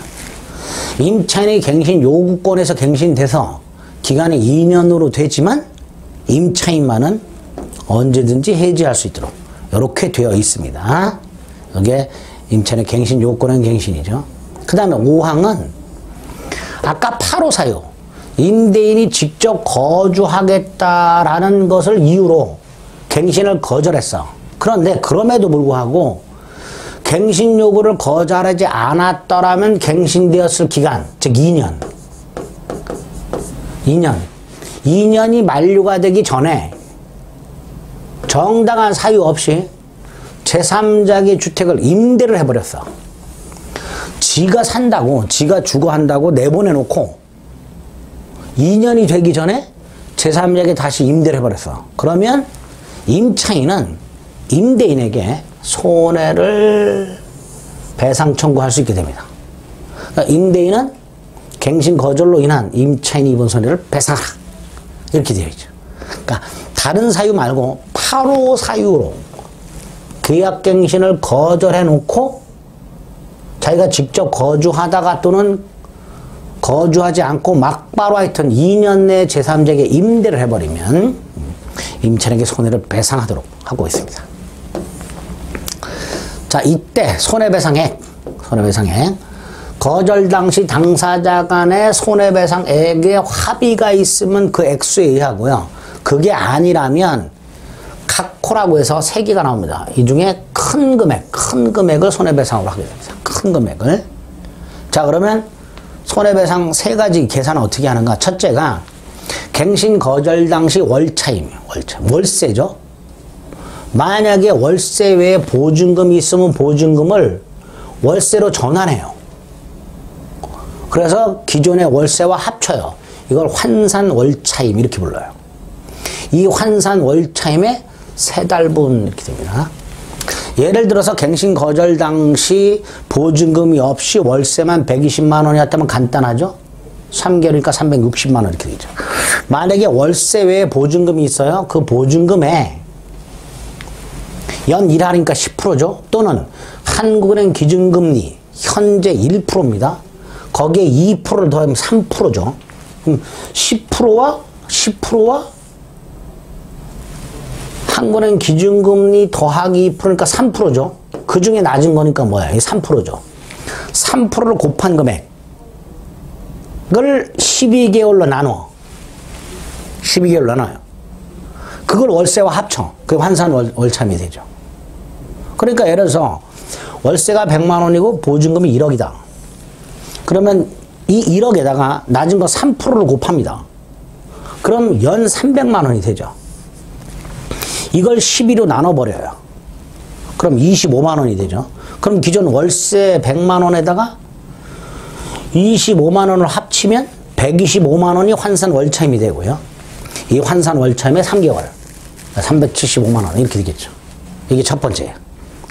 임차인의 갱신 요구권에서 갱신돼서 기간이 2년으로 되지만 임차인만은 언제든지 해지할 수 있도록 이렇게 되어 있습니다. 이게 임차인의 갱신 요구권의 갱신이죠. 그 다음에 5항은 아까 8호 사유 임대인이 직접 거주하겠다라는 것을 이유로 갱신을 거절했어. 그런데 그럼에도 불구하고 갱신 요구를 거절하지 않았더라면 갱신되었을 기간, 즉 2년이 만료가 되기 전에 정당한 사유 없이 제3자에게 주택을 임대를 해버렸어. 지가 산다고, 지가 주거 한다고 내보내놓고 2년이 되기 전에 제3자에게 다시 임대를 해버렸어. 그러면 임차인은 임대인에게 손해를 배상 청구할 수 있게 됩니다. 그러니까 임대인은 갱신 거절로 인한 임차인이 입은 손해를 배상하라. 이렇게 되어 있죠. 그러니까 다른 사유 말고 8호 사유로 계약갱신을 거절해 놓고 자기가 직접 거주하다가 또는 거주하지 않고 막바로 하여튼 2년 내에 제3자에게 임대를 해버리면 임차인에게 손해를 배상하도록 하고 있습니다. 자, 이때 손해배상액. 거절 당시 당사자 간의 손해배상액에 합의가 있으면 그 액수에 의하고요. 그게 아니라면 각호라고 해서 3개가 나옵니다. 이 중에 큰 금액을 손해배상으로 하게 됩니다. 큰 금액을. 자, 그러면 손해배상 3가지 계산은 어떻게 하는가? 첫째가 갱신 거절 당시 월차임이에요. 월세죠. 만약에 월세 외에 보증금이 있으면 보증금을 월세로 전환해요. 그래서 기존의 월세와 합쳐요. 이걸 환산월차임 이렇게 불러요. 이 환산월차임의 3달분 이렇게 됩니다. 예를 들어서 갱신 거절 당시 보증금이 없이 월세만 120만 원이었다면 간단하죠. 3개월이니까 360만 원 이렇게 되죠. 만약에 월세 외에 보증금이 있어요. 그 보증금에 연 1할이니까 10%죠. 또는 한국은행 기준금리 현재 1%입니다. 거기에 2%를 더하면 3%죠. 그럼 10%와 한국은행 기준금리 더하기 2%니까 3%죠. 그 중에 낮은 거니까 뭐야? 이게 3%죠. 3%를 곱한 금액을 12개월로 나눠. 12개월로 나눠요. 그걸 월세와 합쳐. 그게 환산 월차임이 되죠. 그러니까 예를 들어서 월세가 100만 원이고 보증금이 1억이다. 그러면 이 1억에다가 낮은 거 3%를 곱합니다. 그럼 연 300만 원이 되죠. 이걸 12로 나눠버려요. 그럼 25만 원이 되죠. 그럼 기존 월세 100만 원에다가 25만 원을 합치면 125만 원이 환산 월차임이 되고요. 이 환산 월차임의 3개월 375만 원 이렇게 되겠죠. 이게 첫 번째예요.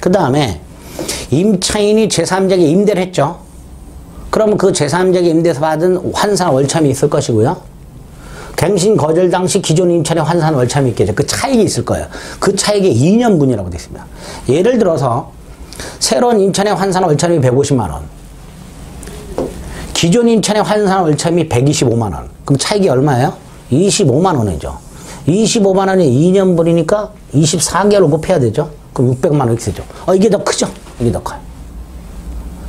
그 다음에 임차인이 제3자에게 임대를 했죠. 그러면 그 제3자에게 임대에서 받은 환산 월차임이 있을 것이고요. 갱신 거절 당시 기존 임차인의 환산 월차임이 있겠죠. 그 차익이 있을 거예요. 그 차익이 2년분이라고 되어 있습니다. 예를 들어서 새로운 임차인의 환산 월차임이 150만 원. 기존 임차인의 환산 월차임이 125만 원. 그럼 차익이 얼마예요? 25만 원이죠. 25만 원에 2년분이니까 24개월로 곱해야 되죠. 그럼 600만 원 이렇게 되죠. 이게 더 크죠? 이게 더 커요.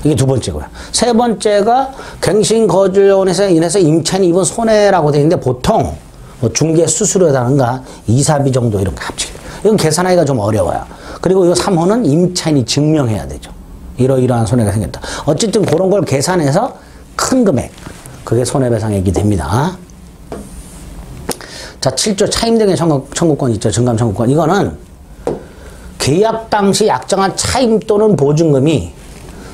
이게 두 번째고요. 세 번째가 갱신거주원에서 인해서 임차인이 입은 손해라고 되어 있는데 보통 뭐 중개 수수료라든가 이사비 정도 이런 거 합치고. 이건 계산하기가 좀 어려워요. 그리고 이 3호는 임차인이 증명해야 되죠. 이러이러한 손해가 생겼다. 어쨌든 그런 걸 계산해서 큰 금액. 그게 손해배상액이 됩니다. 자, 7조 차임등의 청구권 있죠. 증감 청구권. 이거는 계약 당시 약정한 차임 또는 보증금이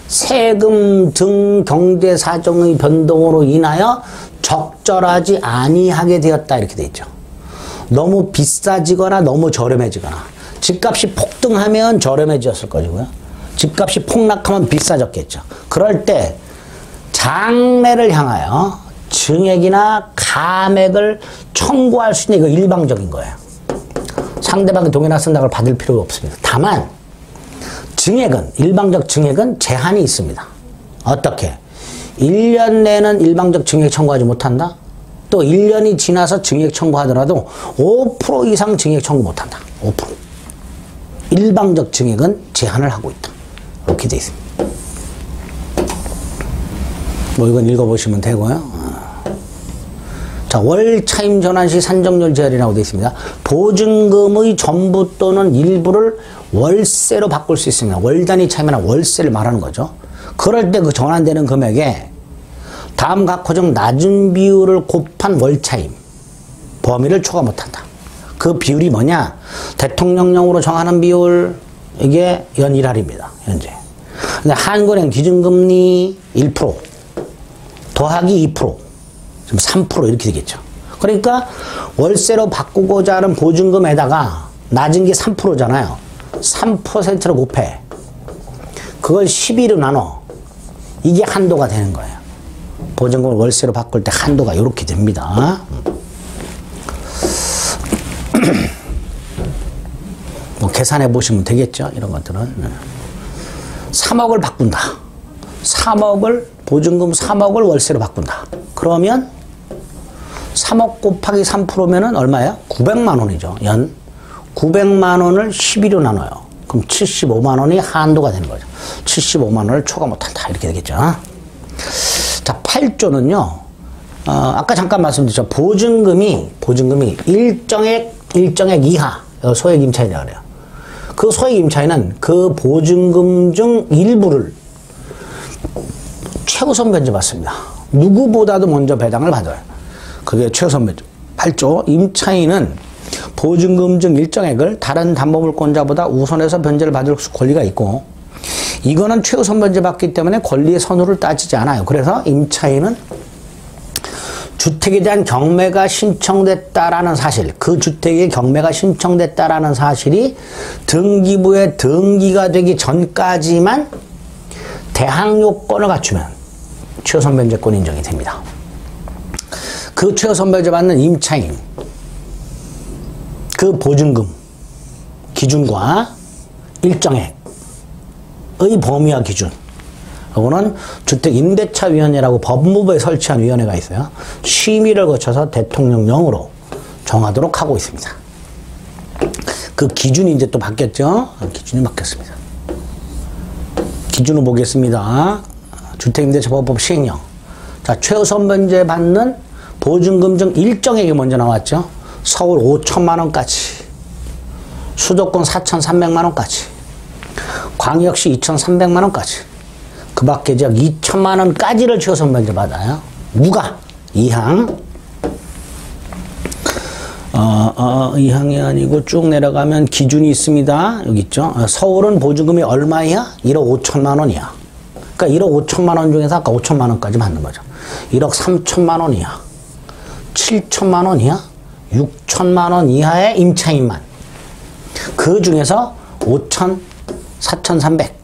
세금 등 경제사정의 변동으로 인하여 적절하지 아니하게 되었다. 이렇게 돼 있죠. 너무 비싸지거나 너무 저렴해지거나. 집값이 폭등하면 저렴해졌을 것이고요. 집값이 폭락하면 비싸졌겠죠. 그럴 때 장래를 향하여 증액이나 감액을 청구할 수 있는 이거 일방적인 거예요. 상대방의 동의나 승낙을 받을 필요가 없습니다. 다만 증액은 일방적 증액은 제한이 있습니다. 어떻게? 1년 내는 일방적 증액 청구하지 못한다. 또 1년이 지나서 증액 청구하더라도 5% 이상 증액 청구 못한다. 5%. 일방적 증액은 제한을 하고 있다. 이렇게 돼 있습니다. 뭐 이건 읽어보시면 되고요. 자, 월 차임 전환 시 산정률 제한이라고 되어 있습니다. 보증금의 전부 또는 일부를 월세로 바꿀 수 있습니다. 월 단위 차임이나 월세를 말하는 거죠. 그럴 때 그 전환되는 금액에 다음 각 호중 낮은 비율을 곱한 월 차임 범위를 초과 못한다. 그 비율이 뭐냐? 대통령령으로 정하는 비율, 이게 연 1할입니다. 현재. 근데 한국은행 기준금리 1% 더하기 2%, 지금 3% 이렇게 되겠죠. 그러니까 월세로 바꾸고자 하는 보증금에다가 낮은 게 3%잖아요. 3%로 곱해. 그걸 12로 나눠. 이게 한도가 되는 거예요. 보증금을 월세로 바꿀 때 한도가 이렇게 됩니다. 뭐 계산해 보시면 되겠죠. 이런 것들은. 3억을 바꾼다. 3억을 보증금 3억을 월세로 바꾼다. 그러면 3억 곱하기 3%면은 얼마예요? 900만 원이죠. 연 900만 원을 12로 나눠요. 그럼 75만 원이 한도가 되는 거죠. 75만 원을 초과 못한다. 이렇게 되겠죠. 자, 8조는요. 아까 잠깐 말씀드렸죠. 보증금이 일정액 이하 소액 임차인이라고 그래요. 그 소액 임차인은 그 보증금 중 일부를 최우선 변제받습니다. 누구보다도 먼저 배당을 받아요. 그게 최우선 변제. 8조 임차인은 보증금 중 일정액을 다른 담보물권자보다 우선해서 변제를 받을 권리가 있고, 이거는 최우선 변제받기 때문에 권리의 선호를 따지지 않아요. 그래서 임차인은 주택에 대한 경매가 신청됐다라는 사실, 그 주택의 경매가 신청됐다라는 사실이 등기부에 등기가 되기 전까지만 대항 요건을 갖추면 최우선 변제권 인정이 됩니다. 그 최우선 변제 받는 임차인, 그 보증금 기준과 일정액의 범위와 기준, 이거는 주택임대차위원회라고 법무부에 설치한 위원회가 있어요. 심의를 거쳐서 대통령령으로 정하도록 하고 있습니다. 그 기준이 이제 또 바뀌었죠. 기준이 바뀌었습니다. 기준을 보겠습니다. 주택임대차보호법 시행령. 자, 최우선 변제 받는 보증금 중 일정액이 먼저 나왔죠. 서울 5천만 원까지, 수도권 4,300만 원까지, 광역시 2,300만 원까지, 그 밖에 지역 2천만 원까지를 최우선 변제 받아요. 누가? 2항. 2항이 아니고 쭉 내려가면 기준이 있습니다. 여기 있죠. 서울은 보증금이 얼마 이하? 1억 5천만 원 이하. 그러니까 1억 5천만 원 중에서 아까 5천만 원까지 받는 거죠. 1억 3천만 원 이하, 7천만 원 이하, 6천만 원 이하의 임차인만. 그 중에서 5천, 4,300,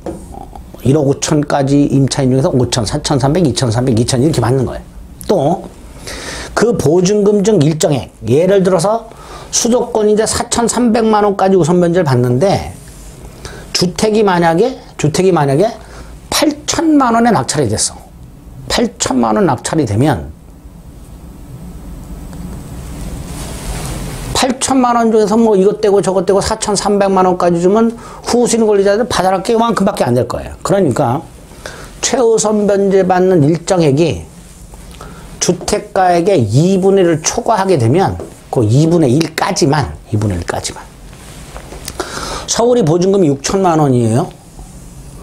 1억 5천까지 임차인 중에서 5천, 4,300, 2,300, 2천 이렇게 받는 거예요. 또 그 보증금 중 일정액, 예를 들어서 수도권이 이제 4,300만 원까지 우선 변제를 받는데 주택이 만약에 8천만 원에 낙찰이 됐어. 8천만 원 낙찰이 되면 8천만 원 중에서 뭐 이것 떼고 저것 떼고 4,300만 원까지 주면 후순위 권리자들 받아갈 게 이만큼밖에 안 될 거예요. 그러니까 최우선 변제받는 일정액이 주택가액의 2분의 1을 초과하게 되면 그 2분의 1까지만 서울이 보증금이 6천만 원이에요.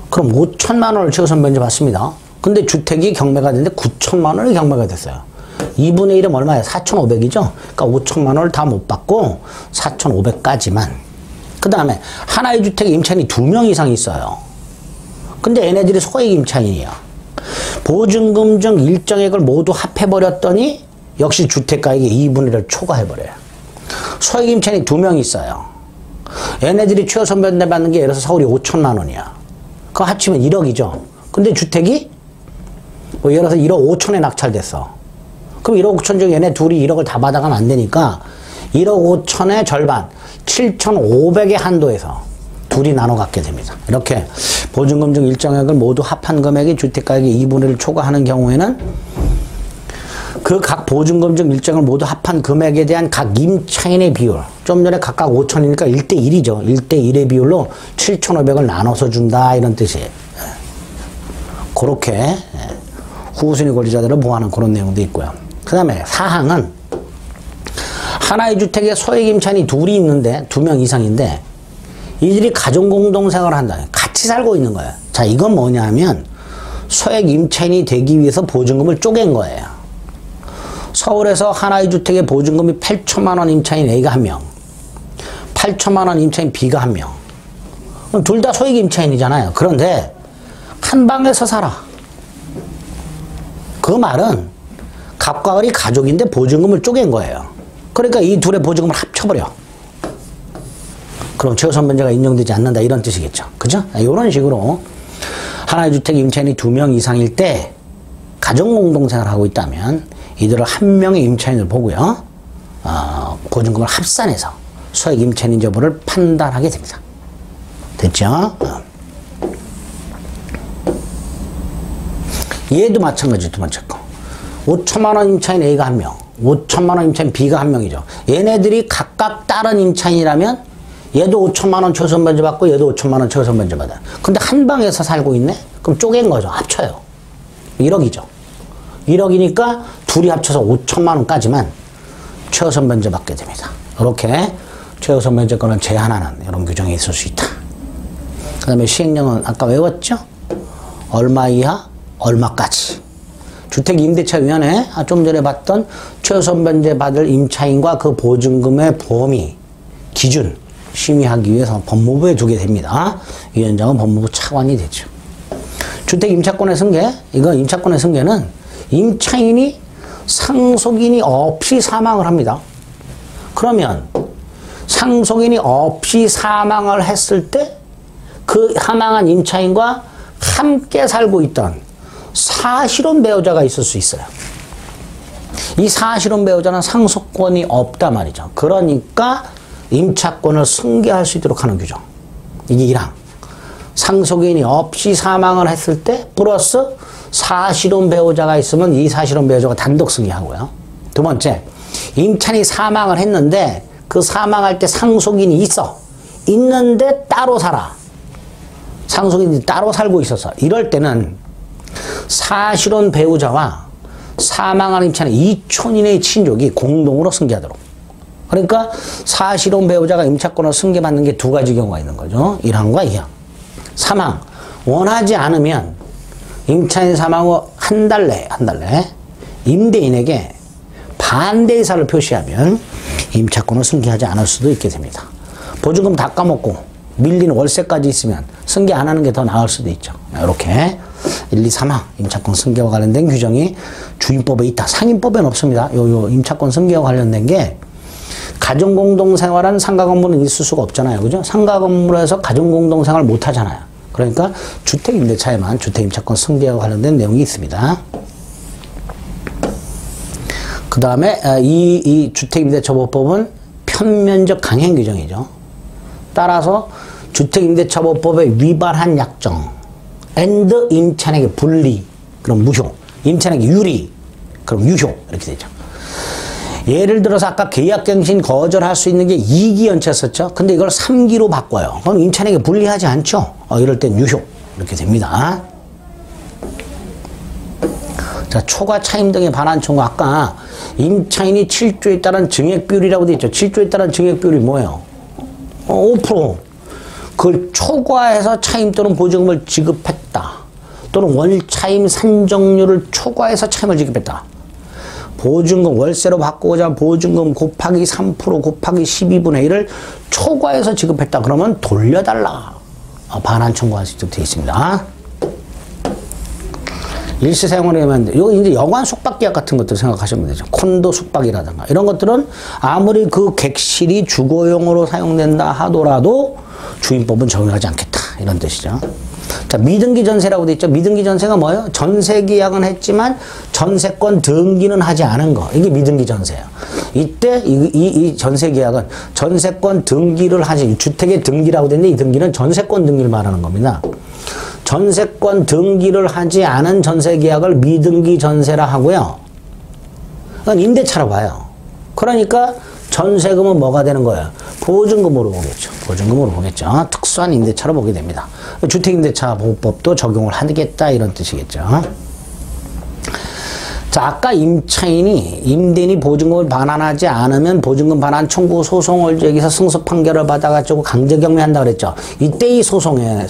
그럼 5천만 원을 최우선 변제 받습니다. 근데 주택이 경매가 됐는데 9천만 원이 경매가 됐어요. 2분의 1은 얼마예요? 4,500이죠? 그러니까 5천만 원을 다 못 받고 4,500까지만. 그 다음에 하나의 주택에 임차인이 2명 이상 있어요. 근데 얘네들이 소액 임차인이에요. 보증금 중 일정액을 모두 합해버렸더니 역시 주택가액의 2분의 1을 초과해버려요. 소액 임차인이 2명 있어요. 얘네들이 최우선 변제 받는 게 예를 들어서 서울이 5천만 원이야. 그거 합치면 1억이죠. 근데 주택이 뭐 예를 들어서 1억 5천에 낙찰됐어. 그럼 1억 5천 중에 얘네 둘이 1억을 다 받아가면 안 되니까 1억 5천의 절반 7,500의 한도에서 둘이 나눠 갖게 됩니다. 이렇게 보증금 중 일정액을 모두 합한 금액이 주택가액의 2분의 1을 초과하는 경우에는 그 각 보증금 중 일정을 모두 합한 금액에 대한 각 임차인의 비율, 좀 전에 각각 5천이니까 1대1이죠. 1대1의 비율로 7,500을 나눠서 준다 이런 뜻이에요. 그렇게 후순위 권리자들을 보호하는 그런 내용도 있고요. 그 다음에 사항은 하나의 주택에 소액 임차인이 둘이 있는데 2명 이상인데 이들이 가정공동생활을 한다. 같이 살고 있는 거예요. 자, 이건 뭐냐 하면 소액 임차인이 되기 위해서 보증금을 쪼갠 거예요. 서울에서 하나의 주택에 보증금이 8천만 원 임차인 A가 1명, 8천만 원 임차인 B가 1명. 둘 다 소액 임차인이잖아요. 그런데 한 방에서 살아. 그 말은 갑과 을이 가족인데 보증금을 쪼갠 거예요. 그러니까 이 둘의 보증금을 합쳐버려. 그럼 최우선 변제가 인정되지 않는다 이런 뜻이겠죠. 그죠? 이런 식으로 하나의 주택 임차인이 2명 이상일 때 가정공동생활을 하고 있다면 이들을 한 명의 임차인을 보고요. 보증금을 합산해서 소액 임차인인 여부를 판단하게 됩니다. 됐죠? 얘도 마찬가지 두 번째 거. 5천만 원 임차인 A가 1명, 5천만 원 임차인 B가 1명이죠. 얘네들이 각각 다른 임차인이라면 얘도 5천만 원 최우선 변제 받고 얘도 5천만 원 최우선 변제 받아요. 근데 한 방에서 살고 있네? 그럼 쪼갠 거죠. 합쳐요. 1억이죠. 1억이니까 둘이 합쳐서 5천만 원까지만 최우선 변제 받게 됩니다. 이렇게 최우선 변제권을 제한하는 이런 규정이 있을 수 있다. 그 다음에 시행령은 아까 외웠죠? 얼마 이하, 얼마까지. 주택임대차위원회 좀 전에 봤던 최우선 변제 받을 임차인과 그 보증금의 범위, 기준 심의하기 위해서 법무부에 두게 됩니다. 위원장은 법무부 차관이 되죠. 주택임차권의 승계, 이거 임차권의 승계는 임차인이 상속인이 없이 사망을 합니다. 그러면 상속인이 없이 사망을 했을 때 그 사망한 임차인과 함께 살고 있던 사실혼 배우자가 있을 수 있어요. 이 사실혼 배우자는 상속권이 없단 말이죠. 그러니까 임차권을 승계할 수 있도록 하는 규정. 이게 1항. 상속인이 없이 사망을 했을 때 플러스 사실혼 배우자가 있으면 이 사실혼 배우자가 단독 승계하고요. 두 번째, 임차인이 사망을 했는데 그 사망할 때 상속인이 있어. 있는데 따로 살아. 상속인이 따로 살고 있어서 이럴 때는 사실혼 배우자와 사망한 임차인의 이촌인의 친족이 공동으로 승계하도록. 그러니까 사실혼 배우자가 임차권을 승계받는 게 두 가지 경우가 있는 거죠. 1항과 2항. 3항. 원하지 않으면 임차인 사망 후 한 달 내에 임대인에게 반대 의사를 표시하면 임차권을 승계하지 않을 수도 있게 됩니다. 보증금 다 까먹고 밀린 월세까지 있으면 승계 안 하는 게 더 나을 수도 있죠. 이렇게 1, 2, 3항 임차권 승계와 관련된 규정이 주임법에 있다. 상임법에는 없습니다. 요 임차권 승계와 관련된 게 가정공동생활한 상가건물은 있을 수가 없잖아요. 그죠? 상가건물에서 가정공동생활 못 하잖아요. 그러니까 주택임대차에만 주택임차권 승계와 관련된 내용이 있습니다. 그 다음에 이 주택임대차보호법은 편면적 강행 규정이죠. 따라서 주택임대차보호법에 위반한 약정 and 임차인에게 분리, 그럼 무효 임차인에게 유리, 그럼 유효 이렇게 되죠. 예를 들어서 아까 계약갱신 거절할 수 있는 게 2기 연체였었죠. 근데 이걸 3기로 바꿔요. 그럼 임차인에게 불리하지 않죠. 이럴 땐 유효 이렇게 됩니다. 자, 초과 차임 등의 반환 청구. 아까 임차인이 7조에 따른 증액비율이라고 돼 있죠. 7조에 따른 증액비율이 뭐예요? 5%. 그걸 초과해서 차임 또는 보증금을 지급했다. 또는 월차임 산정률을 초과해서 차임을 지급했다. 보증금 월세로 바꾸고자 보증금 곱하기 3% 곱하기 12분의 1을 초과해서 지급했다. 그러면 돌려달라. 반환 청구할 수 있도록 되어 있습니다. 일시 사용을 하면 이거 이제 여관 숙박 계약 같은 것들 생각하시면 되죠. 콘도 숙박이라든가 이런 것들은 아무리 그 객실이 주거용으로 사용된다 하더라도 주임법은 적용하지 않겠다 이런 뜻이죠. 자, 미등기 전세라고 돼 있죠. 미등기 전세가 뭐예요? 전세 계약은 했지만 전세권 등기는 하지 않은 거. 이게 미등기 전세예요. 이때 이 전세 계약은 전세권 등기를 하지, 주택의 등기라고 되는데 이 등기는 전세권 등기를 말하는 겁니다. 전세권 등기를 하지 않은 전세 계약을 미등기 전세라 하고요. 그건 임대차라고 봐요. 그러니까 전세금은 뭐가 되는 거예요? 보증금으로 보겠죠. 보증금으로 보겠죠. 특수한 임대차로 보게 됩니다. 주택임대차 보호법도 적용을 하겠다 이런 뜻이겠죠. 자, 아까 임차인이 임대인이 보증금을 반환하지 않으면 보증금 반환 청구 소송을 제기해서 승소 판결을 받아가지고 강제 경매한다 그랬죠. 이때 이 소송에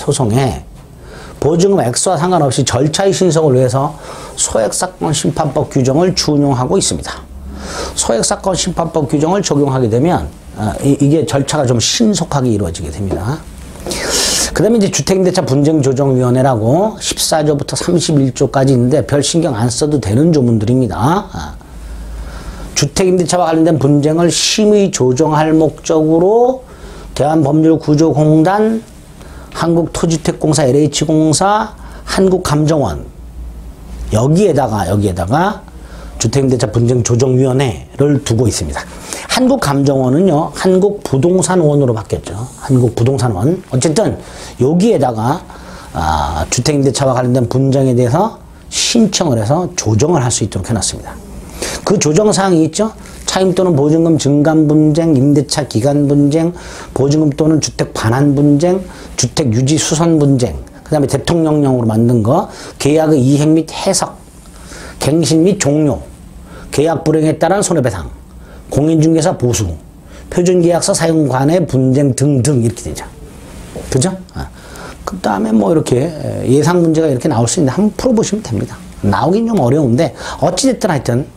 보증금 액수와 상관없이 절차의 신속을 위해서 소액사건 심판법 규정을 준용하고 있습니다. 소액사건 심판법 규정을 적용하게 되면 이게 절차가 좀 신속하게 이루어지게 됩니다. 그 다음에 이제 주택임대차 분쟁조정위원회라고 14조부터 31조까지 있는데 별 신경 안 써도 되는 조문들입니다. 주택임대차와 관련된 분쟁을 심의 조정할 목적으로 대한법률구조공단, 한국토지주택공사 LH공사, 한국감정원 여기에다가 주택임대차 분쟁조정위원회를 두고 있습니다. 한국감정원은요, 한국부동산원으로 바뀌었죠. 한국부동산원. 어쨌든 여기에다가 주택임대차와 관련된 분쟁에 대해서 신청을 해서 조정을 할 수 있도록 해놨습니다. 그 조정사항이 있죠. 차임 또는 보증금 증감 분쟁, 임대차 기간 분쟁, 보증금 또는 주택 반환 분쟁, 주택 유지 수선 분쟁, 그 다음에 대통령령으로 만든 거, 계약의 이행 및 해석, 갱신 및 종료, 계약 불행에 따른 손해배상, 공인중개사 보수, 표준계약서 사용 관해 분쟁 등등 이렇게 되죠. 그죠? 그 다음에 뭐 이렇게 예상 문제가 이렇게 나올 수 있는데 한번 풀어보시면 됩니다. 나오긴 좀 어려운데 어찌됐든 하여튼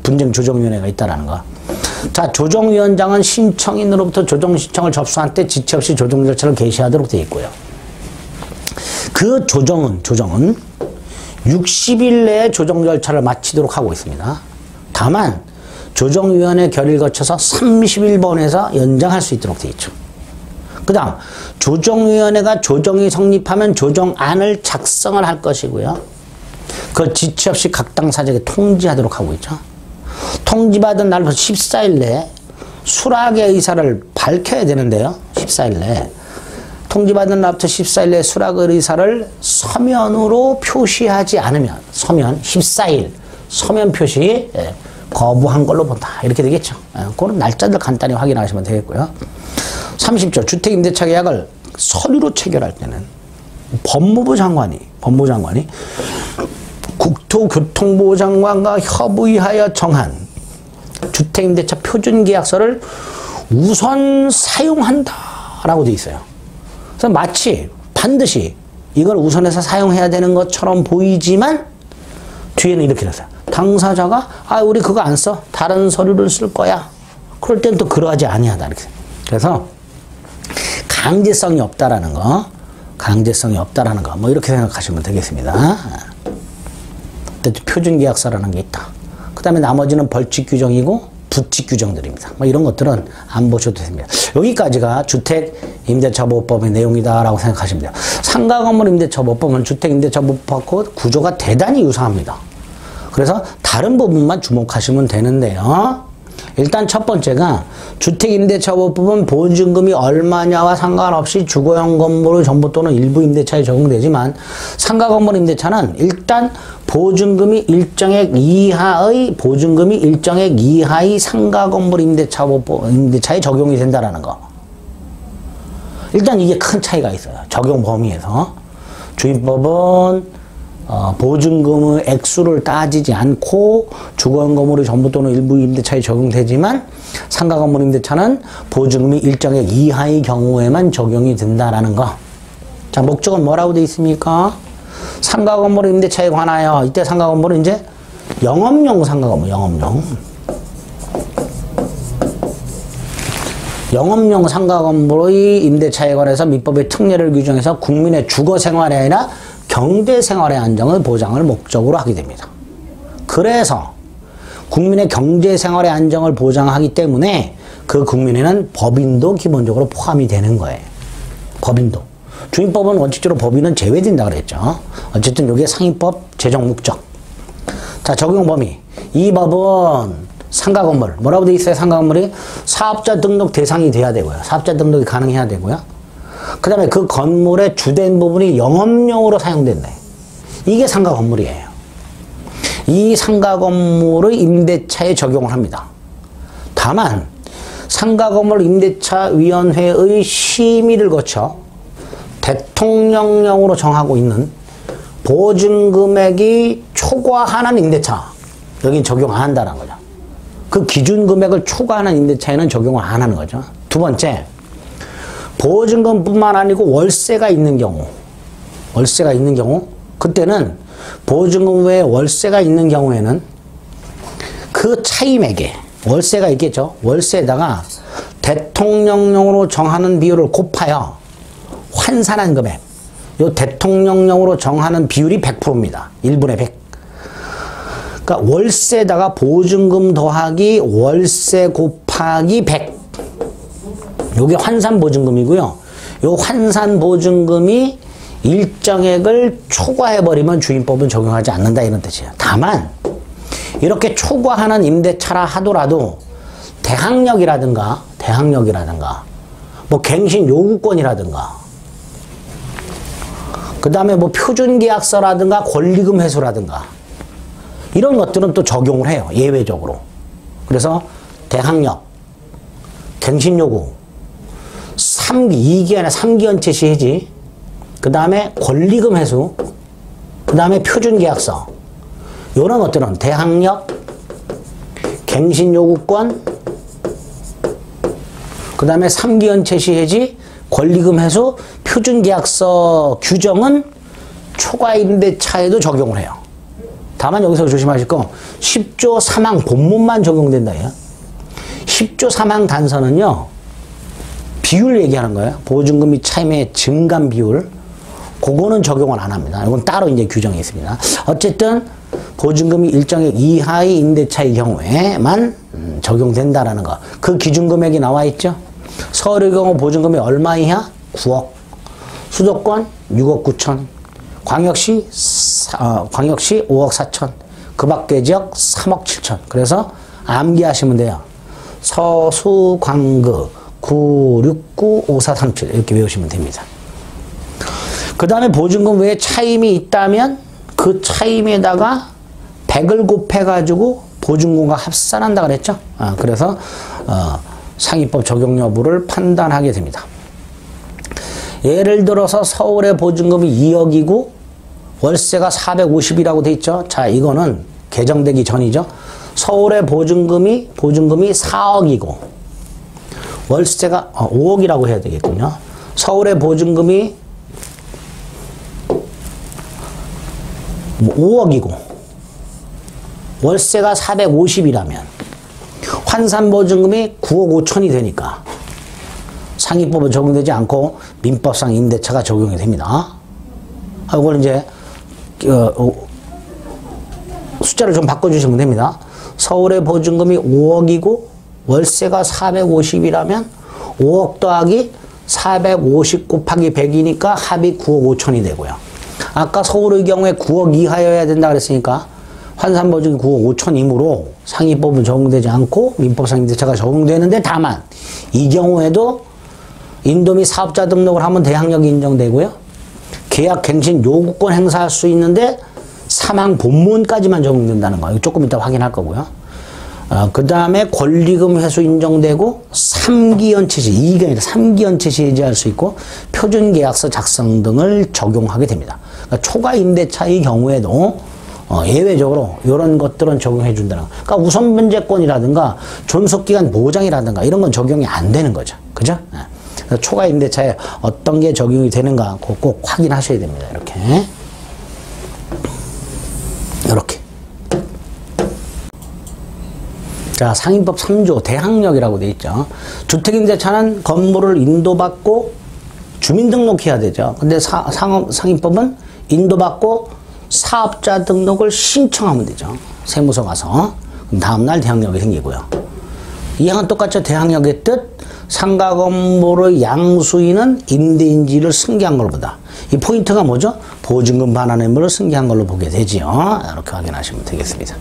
분쟁조정위원회가 있다라는 거. 자, 조정위원장은 신청인으로부터 조정 신청을 접수한 때 지체 없이 조정 절차를 개시하도록 되어 있고요. 그 조정은 60일 내에 조정 절차를 마치도록 하고 있습니다. 다만 조정위원회 결의를 거쳐서 30일번에서 연장할 수 있도록 되어 있죠. 그 다음 조정위원회가 조정이 성립하면 조정안을 작성을 할 것이고요. 그 지체 없이 각 당 사직에 통지하도록 하고 있죠. 통지받은 날부터 14일 내에 수락의 의사를 밝혀야 되는데요. 14일 내에 통지받은 날부터 14일 내에 수락의 의사를 서면으로 표시하지 않으면 서면 14일 서면 표시 거부한 걸로 본다. 이렇게 되겠죠. 그런 날짜들 간단히 확인하시면 되겠고요. 30조 주택임대차 계약을 서류로 체결할 때는 법무부 장관이 국토교통부 장관과 협의하여 정한 주택임대차 표준계약서를 우선 사용한다라고 되어 있어요. 그래서 마치 반드시 이걸 우선해서 사용해야 되는 것처럼 보이지만 뒤에는 이렇게 됐어요. 당사자가 우리 그거 안 써. 다른 서류를 쓸 거야. 그럴 땐 또 그러하지 아니하다. 이렇게. 그래서 강제성이 없다라는 거. 뭐 이렇게 생각하시면 되겠습니다. 표준계약서라는 게 있다. 그 다음에 나머지는 벌칙 규정이고 부칙 규정들입니다. 뭐 이런 것들은 안 보셔도 됩니다. 여기까지가 주택임대차보호법의 내용이다라고 생각하시면 돼요. 상가건물 임대차보호법은 주택임대차보호법하고 구조가 대단히 유사합니다. 그래서 다른 부분만 주목하시면 되는데요. 일단 첫 번째가 주택임대차보호법은 보증금이 얼마냐와 상관없이 주거용 건물의 전부 또는 일부 임대차에 적용되지만 상가건물 임대차는 일단 보증금이 일정액 이하의 상가건물 임대차에 적용이 된다라는 거. 일단 이게 큰 차이가 있어요. 적용 범위에서. 주임법은 보증금의 액수를 따지지 않고 주거용 건물의 전부 또는 일부 임대차에 적용되지만 상가건물 임대차는 보증금이 일정액 이하의 경우에만 적용이 된다라는 거. 자, 목적은 뭐라고 되어 있습니까? 상가건물 임대차에 관하여 이때 상가건물은 이제 영업용 상가건물, 영업용 상가건물의 임대차에 관해서 민법의 특례를 규정해서 국민의 주거생활이 아니라 경제생활의 안정을 보장을 목적으로 하게 됩니다. 그래서 국민의 경제생활의 안정을 보장하기 때문에 그 국민에는 법인도 기본적으로 포함이 되는 거예요. 법인도. 주임법은 원칙적으로 법인은 제외된다 그랬죠. 어쨌든 이게 상위법 제정 목적. 자, 적용 범위. 이 법은 상가건물. 뭐라고 돼 있어요? 상가건물이 사업자 등록 대상이 돼야 되고요. 사업자 등록이 가능해야 되고요. 그 다음에 그 건물의 주된 부분이 영업용으로 사용된다. 이게 상가 건물이에요. 이 상가 건물의 임대차에 적용을 합니다. 다만 상가 건물 임대차 위원회의 심의를 거쳐 대통령령으로 정하고 있는 보증금액이 초과하는 임대차, 여긴 적용 안 한다는 거죠. 그 기준 금액을 초과하는 임대차에는 적용을 안 하는 거죠. 두 번째, 보증금뿐만 아니고 월세가 있는 경우, 그때는 보증금 외에 월세가 있는 경우에는 그 차임액에 월세가 있겠죠. 월세에다가 대통령령으로 정하는 비율을 곱하여 환산한 금액, 요 대통령령으로 정하는 비율이 100%입니다. 1분의 100. 그러니까 월세에다가 보증금 더하기 월세 곱하기 100. 요게 환산보증금이고요. 요 환산보증금이 일정액을 초과해버리면 주임법은 적용하지 않는다 이런 뜻이에요. 다만 이렇게 초과하는 임대차라 하더라도 대항력이라든가 뭐 갱신 요구권이라든가 그 다음에 뭐 표준계약서라든가 권리금 회수라든가 이런 것들은 또 적용을 해요. 예외적으로. 그래서 대항력, 갱신요구, 2기간에 3기연체 시해지, 그 다음에 권리금 회수, 그 다음에 표준계약서, 이런 것들은 대항력, 갱신요구권, 그 다음에 3기연체 시해지, 권리금 회수, 표준계약서 규정은 초과임대차에도 적용을 해요. 다만 여기서 조심하실 거 10조 3항 본문만 적용된다. 10조 3항 단서는요. 비율 얘기하는 거예요. 보증금 및 차임의 증감 비율. 그거는 적용을 안 합니다. 이건 따로 이제 규정이 있습니다. 어쨌든 보증금이 일정액 이하의 임대차의 경우에만 적용된다라는 거. 그 기준 금액이 나와 있죠. 서울의 경우 보증금이 얼마 이하? 9억. 수도권 6억 9천. 광역시 5억 4천. 그 밖의 지역 3억 7천. 그래서 암기하시면 돼요. 서수, 광그, 969, 5437 이렇게 외우시면 됩니다. 그 다음에 보증금 외에 차임이 있다면 그 차임에다가 100을 곱해가지고 보증금과 합산한다 그랬죠. 그래서 상위법 적용 여부를 판단하게 됩니다. 예를 들어서 서울의 보증금이 2억이고 월세가 450이라고 돼 있죠. 자, 이거는 개정되기 전이죠. 서울의 보증금이 4억이고 월세가 5억이라고 해야 되겠군요. 서울의 보증금이 5억이고 월세가 450이라면 환산보증금이 9억 5천이 되니까 상위법은 적용되지 않고 민법상 임대차가 적용이 됩니다. 이걸 이제 숫자를 좀 바꿔주시면 됩니다. 서울의 보증금이 5억이고 월세가 450이라면 5억 더하기 450 곱하기 100이니까 합이 9억 5천이 되고요. 아까 서울의 경우에 9억 이하여야 된다 그랬으니까 환산보증이 9억 5천이므로 상위법은 적용되지 않고 민법상 임대차가 적용되는데 다만 이 경우에도 인도 및 사업자 등록을 하면 대항력이 인정되고요. 계약 갱신 요구권 행사할 수 있는데 사망 본문까지만 적용된다는 거. 이거 조금 이따 확인할 거고요. 그 다음에 권리금 회수 인정되고 3기 연체 시, 2기가 아니라 3기 연체 시 해지할 수 있고 표준 계약서 작성 등을 적용하게 됩니다. 그러니까 초과 임대차의 경우에도 예외적으로 이런 것들은 적용해 준다는 거. 그러니까 우선 변제권이라든가 존속기간 보장이라든가 이런 건 적용이 안 되는 거죠. 그죠? 초과 임대차에 어떤 게 적용이 되는가 꼭 확인하셔야 됩니다. 이렇게. 이렇게. 자, 상임법 3조 대항력이라고 돼 있죠. 주택임대차는 건물을 인도받고 주민등록해야 되죠. 근데 상임법은 인도받고 사업자 등록을 신청하면 되죠. 세무서 가서. 그럼 다음날 대항력이 생기고요. 이 항은 똑같죠. 대항력의 뜻. 상가 건물의 양수인은 임대인지를 승계한 걸로 보다. 이 포인트가 뭐죠? 보증금 반환 의무를 승계한 걸로 보게 되지요. 이렇게 확인하시면 되겠습니다.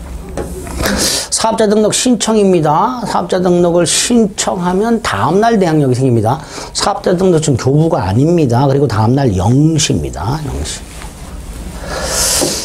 사업자 등록 신청입니다. 사업자 등록을 신청하면 다음날 대항력이 생깁니다. 사업자 등록 지금 교부가 아닙니다. 그리고 다음날 영시입니다. 영시.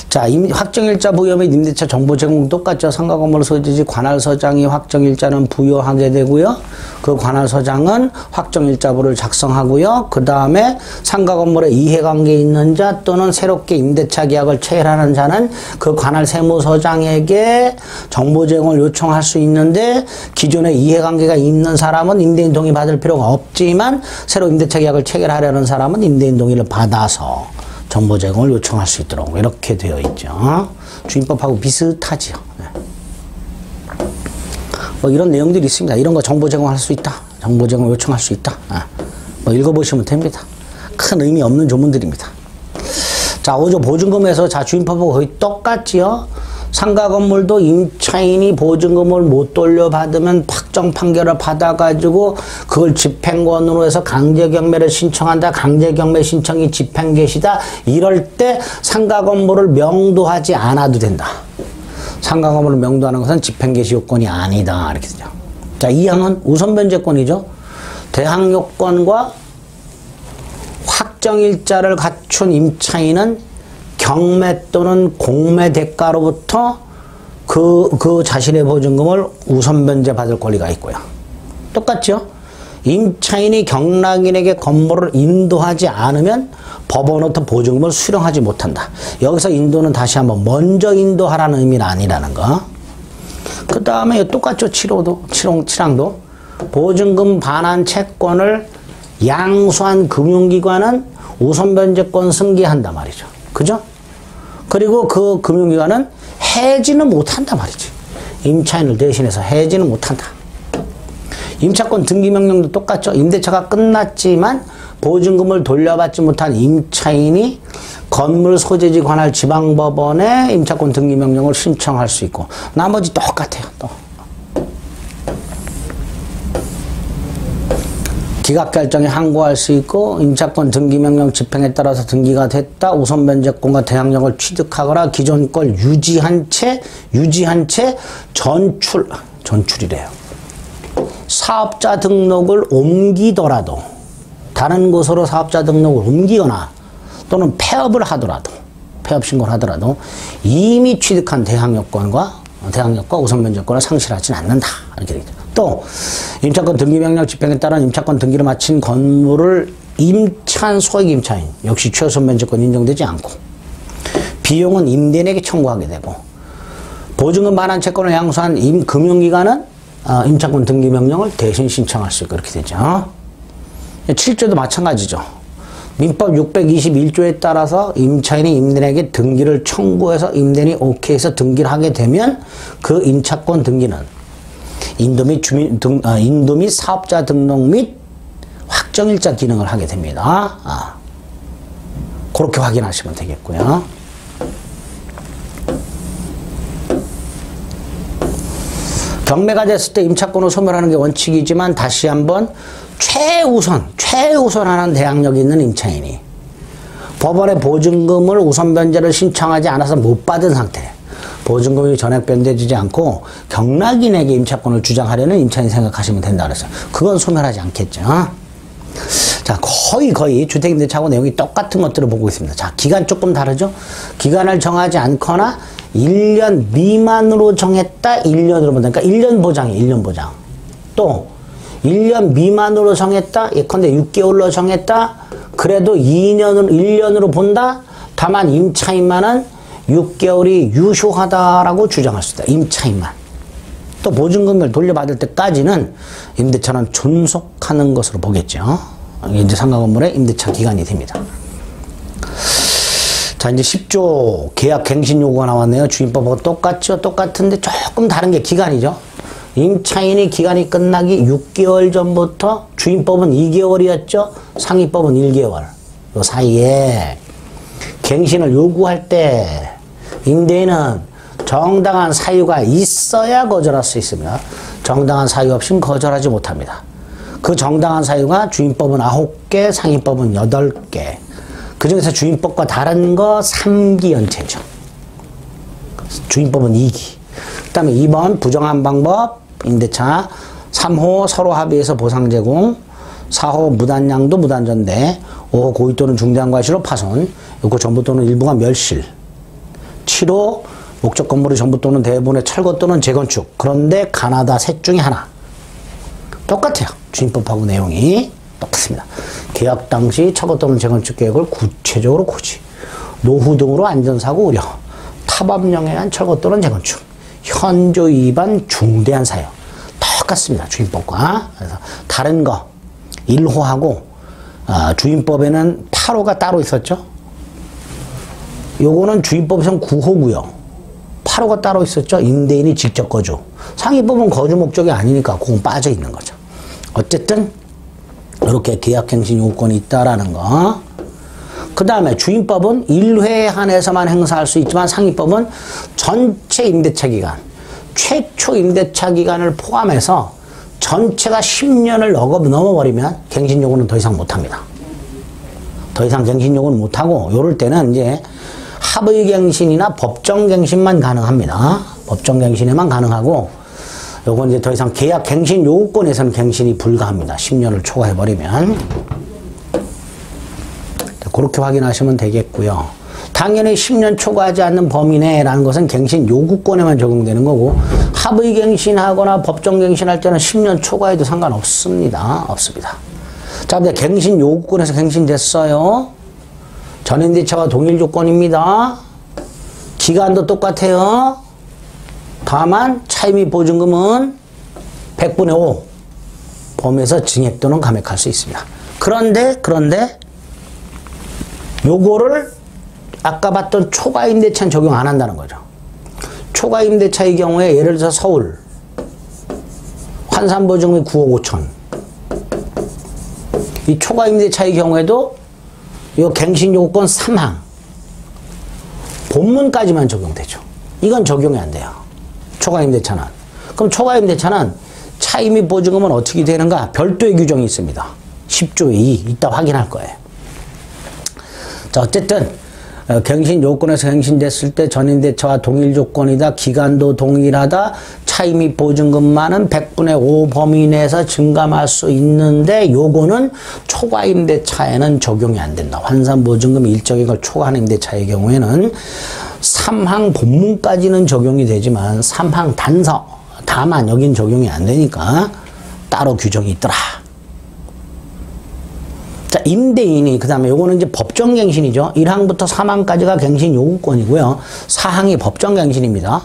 자, 확정일자 부여 및 임대차 정보 제공 똑같죠. 상가 건물 소지지 관할서장이 확정일자는 부여하게 되고요. 그 관할서장은 확정일자부를 작성하고요. 그 다음에 상가 건물에 이해관계 있는 자 또는 새롭게 임대차 계약을 체결하는 자는 그 관할 세무서장에게 정보 제공을 요청할 수 있는데 기존에 이해관계가 있는 사람은 임대인 동의 받을 필요가 없지만 새로 임대차 계약을 체결하려는 사람은 임대인 동의를 받아서 정보 제공을 요청할 수 있도록 이렇게 되어 있죠. 주임법하고 비슷하지요. 뭐 이런 내용들이 있습니다. 이런 거 정보 제공할 수 있다. 정보 제공 요청할 수 있다. 뭐 읽어보시면 됩니다. 큰 의미 없는 조문들입니다. 자, 5조 보증금에서 자 주임법하고 거의 똑같지요. 상가 건물도 임차인이 보증금을 못 돌려받으면 확정 판결을 받아가지고 그걸 집행권으로 해서 강제경매를 신청한다. 강제경매 신청이 집행개시다. 이럴 때 상가 건물을 명도하지 않아도 된다. 상가 건물을 명도하는 것은 집행개시 요건이 아니다. 이렇게 되죠. 자, 이 항은 우선 변제권이죠. 대항 요건과 확정일자를 갖춘 임차인은 경매 또는 공매 대가로부터 그 자신의 보증금을 우선 변제 받을 권리가 있고요. 똑같죠? 임차인이 경락인에게 건물을 인도하지 않으면 법원부터 보증금을 수령하지 못한다. 여기서 인도는 다시 한번 먼저 인도하라는 의미는 아니라는 거. 그 다음에 똑같죠? 7항도 보증금 반환 채권을 양수한 금융기관은 우선 변제권 승계한다 말이죠. 그죠? 그리고 그 금융기관은 해지는 못한다 말이지. 임차인을 대신해서 해지는 못한다. 임차권 등기명령도 똑같죠. 임대차가 끝났지만 보증금을 돌려받지 못한 임차인이 건물 소재지 관할 지방법원에 임차권 등기명령을 신청할 수 있고 나머지 똑같아요. 또. 기각결정에 항고할 수 있고 임차권 등기명령 집행에 따라서 등기가 됐다. 우선 변제권과 대항력을 취득하거나 기존 걸 유지한 채 전출이래요. 사업자 등록을 옮기더라도 다른 곳으로 사업자 등록을 옮기거나 또는 폐업을 하더라도 폐업 신고를 하더라도 이미 취득한 대항력과 우선 변제권을 상실하지는 않는다. 이렇게 되죠. 또 임차권 등기명령 집행에 따른 임차권 등기를 마친 건물을 임차한 소액 임차인 역시 최우선 변제권 인정되지 않고 비용은 임대인에게 청구하게 되고 보증금 반환 채권을 양수한 금융기관은 임차권 등기명령을 대신 신청할 수 있고 그렇게 되죠. 7조도 마찬가지죠. 민법 621조에 따라서 임차인이 임대인에게 등기를 청구해서 임대인이 오케이해서 등기를 하게 되면 그 임차권 등기는 인도 및 사업자 등록 및 확정일자 기능을 하게 됩니다. 그렇게 확인하시면 되겠고요. 경매가 됐을 때 임차권을 소멸하는 게 원칙이지만 다시 한번 최우선하는 대항력이 있는 임차인이 법원의 보증금을 우선 변제를 신청하지 않아서 못 받은 상태 보증금이 전액 변제되지 않고 경락인에게 임차권을 주장하려는 임차인 생각하시면 된다 그랬어요. 그건 소멸하지 않겠죠. 자, 거의 주택임대차하고 내용이 똑같은 것들을 보고 있습니다. 자, 기간 조금 다르죠? 기간을 정하지 않거나 1년 미만으로 정했다, 1년으로 본다. 그러니까 1년 보장이에요, 1년 보장. 또 1년 미만으로 정했다, 예컨대 6개월로 정했다, 그래도 1년으로 본다. 다만 임차인만은 6개월이 유효하다라고 주장할 수 있다. 임차인만. 또 보증금을 돌려받을 때까지는 임대차는 존속하는 것으로 보겠죠. 이게 이제 상가 건물의 임대차 기간이 됩니다. 자, 이제 10조 계약 갱신 요구가 나왔네요. 주임법하고 똑같죠? 똑같은데 조금 다른 게 기간이죠. 임차인이 기간이 끝나기 6개월 전부터, 주임법은 2개월이었죠. 상위법은 1개월. 요 사이에 갱신을 요구할 때 임대인은 정당한 사유가 있어야 거절할 수 있습니다. 정당한 사유 없이는 거절하지 못합니다. 그 정당한 사유가 주임법은 9개, 상위법은 8개. 그 중에서 주임법과 다른 거 3기 연체죠. 주임법은 2기. 그 다음에 2번 부정한 방법, 임대차. 3호 서로 합의해서 보상 제공. 4호 무단양도 무단전대. 5호 고의 또는 중대한 과실로 파손. 6호 전부 또는 일부가 멸실. 7호 목적 건물의 전부 또는 대부분의 철거 또는 재건축. 그런데 가나다 셋 중에 하나. 똑같아요. 주임법하고 내용이 똑같습니다. 계약 당시 철거 또는 재건축 계획을 구체적으로 고지. 노후 등으로 안전사고 우려. 타법령에 의한 철거 또는 재건축. 현조 위반 중대한 사유. 똑같습니다. 주임법과. 그래서 다른 거 1호하고 주임법에는 8호가 따로 있었죠. 요거는 주임법에서는 9호고요. 8호가 따로 있었죠. 임대인이 직접 거주. 상위법은 거주 목적이 아니니까 그건 빠져 있는 거죠. 어쨌든 이렇게 계약갱신 요건이 있다라는 거. 그 다음에 주임법은 1회에 한해서만 행사할 수 있지만 상위법은 전체 임대차 기간, 최초 임대차 기간을 포함해서 전체가 10년을 넘어버리면 갱신 요구는 더 이상 못합니다. 더 이상 갱신 요구는 못하고, 요럴 때는 이제 합의갱신이나 법정갱신만 가능합니다. 법정갱신에만 가능하고, 요건 이제 더 이상 계약갱신 요건에서는 갱신이 불가합니다. 10년을 초과해버리면. 그렇게 확인하시면 되겠고요. 당연히 10년 초과하지 않는 범위 내라는 것은 갱신 요구권에만 적용되는 거고, 합의갱신하거나 법정갱신할 때는 10년 초과해도 상관없습니다. 없습니다. 자, 근데 갱신 요구권에서 갱신됐어요. 전임대차와 동일 조건입니다. 기간도 똑같아요. 다만 차임이 보증금은 100분의 5 범위에서 증액 또는 감액할 수 있습니다. 그런데 요거를 아까 봤던 초과임대차는 적용 안 한다는 거죠. 초과임대차의 경우에 예를 들어서 서울 환산보증금이 9억 5천. 이 초과임대차의 경우에도 이 갱신요건 3항 본문까지만 적용되죠. 이건 적용이 안 돼요. 초과임대차는. 그럼 초과임대차는 차임이 보증금은 어떻게 되는가? 별도의 규정이 있습니다. 10조의 2 이따 확인할 거예요. 자, 어쨌든 갱신 요건에서 갱신됐을 때 전임대차와 동일 조건이다. 기간도 동일하다. 차임이 보증금만은 100분의 5 범위 내에서 증감할 수 있는데 요거는 초과임대차에는 적용이 안 된다. 환산보증금 일정액을 초과하는 임대차의 경우에는 3항 본문까지는 적용이 되지만 3항 단서 다만 여긴 적용이 안 되니까 따로 규정이 있더라. 자, 임대인이, 그 다음에 요거는 이제 법정갱신이죠. 1항부터 3항까지가 갱신 요구권이고요. 4항이 법정갱신입니다.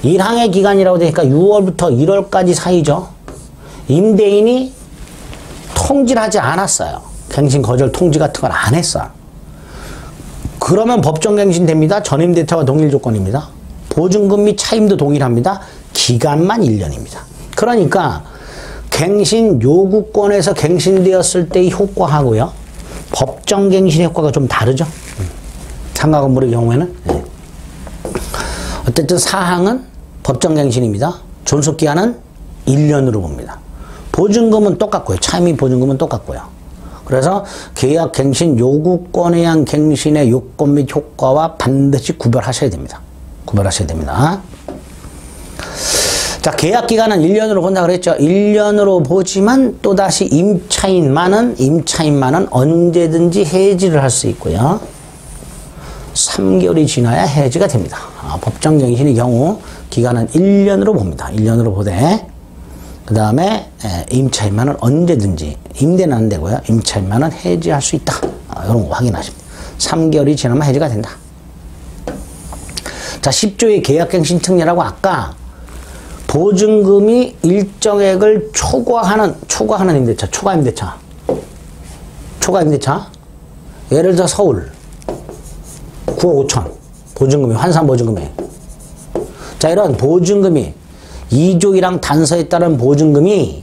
1항의 기간이라고 되니까 6월부터 1월까지 사이죠. 임대인이 통지를 하지 않았어요. 갱신 거절 통지 같은 걸 안 했어요. 그러면 법정갱신 됩니다. 전임대차와 동일 조건입니다. 보증금 및 차임도 동일합니다. 기간만 1년입니다. 그러니까 갱신 요구권에서 갱신되었을 때의 효과하고요. 법정갱신 효과가 좀 다르죠. 상가 건물의 경우에는. 네. 어쨌든 사항은 법정갱신입니다. 존속기한은 1년으로 봅니다. 보증금은 똑같고요. 차임이 보증금은 똑같고요. 그래서 계약갱신 요구권에 의한 갱신의 요건 및 효과와 반드시 구별하셔야 됩니다. 구별하셔야 됩니다. 자, 계약 기간은 1년으로 본다 그랬죠. 1년으로 보지만 또다시 임차인만은 언제든지 해지를 할 수 있고요. 3개월이 지나야 해지가 됩니다. 법정갱신의 경우 기간은 1년으로 봅니다. 1년으로 보되 그 다음에 임차인만은 언제든지, 임대는 안 되고요. 임차인만은 해지할 수 있다. 이런 거 확인하십니다. 3개월이 지나면 해지가 된다. 자, 10조의 계약갱신 특례라고 아까 보증금이 일정액을 초과하는 임대차, 초과 임대차. 예를 들어 서울 9억 5천 보증금이, 환산 보증금이. 자, 이런 보증금이 2조이랑 단서에 따른 보증금이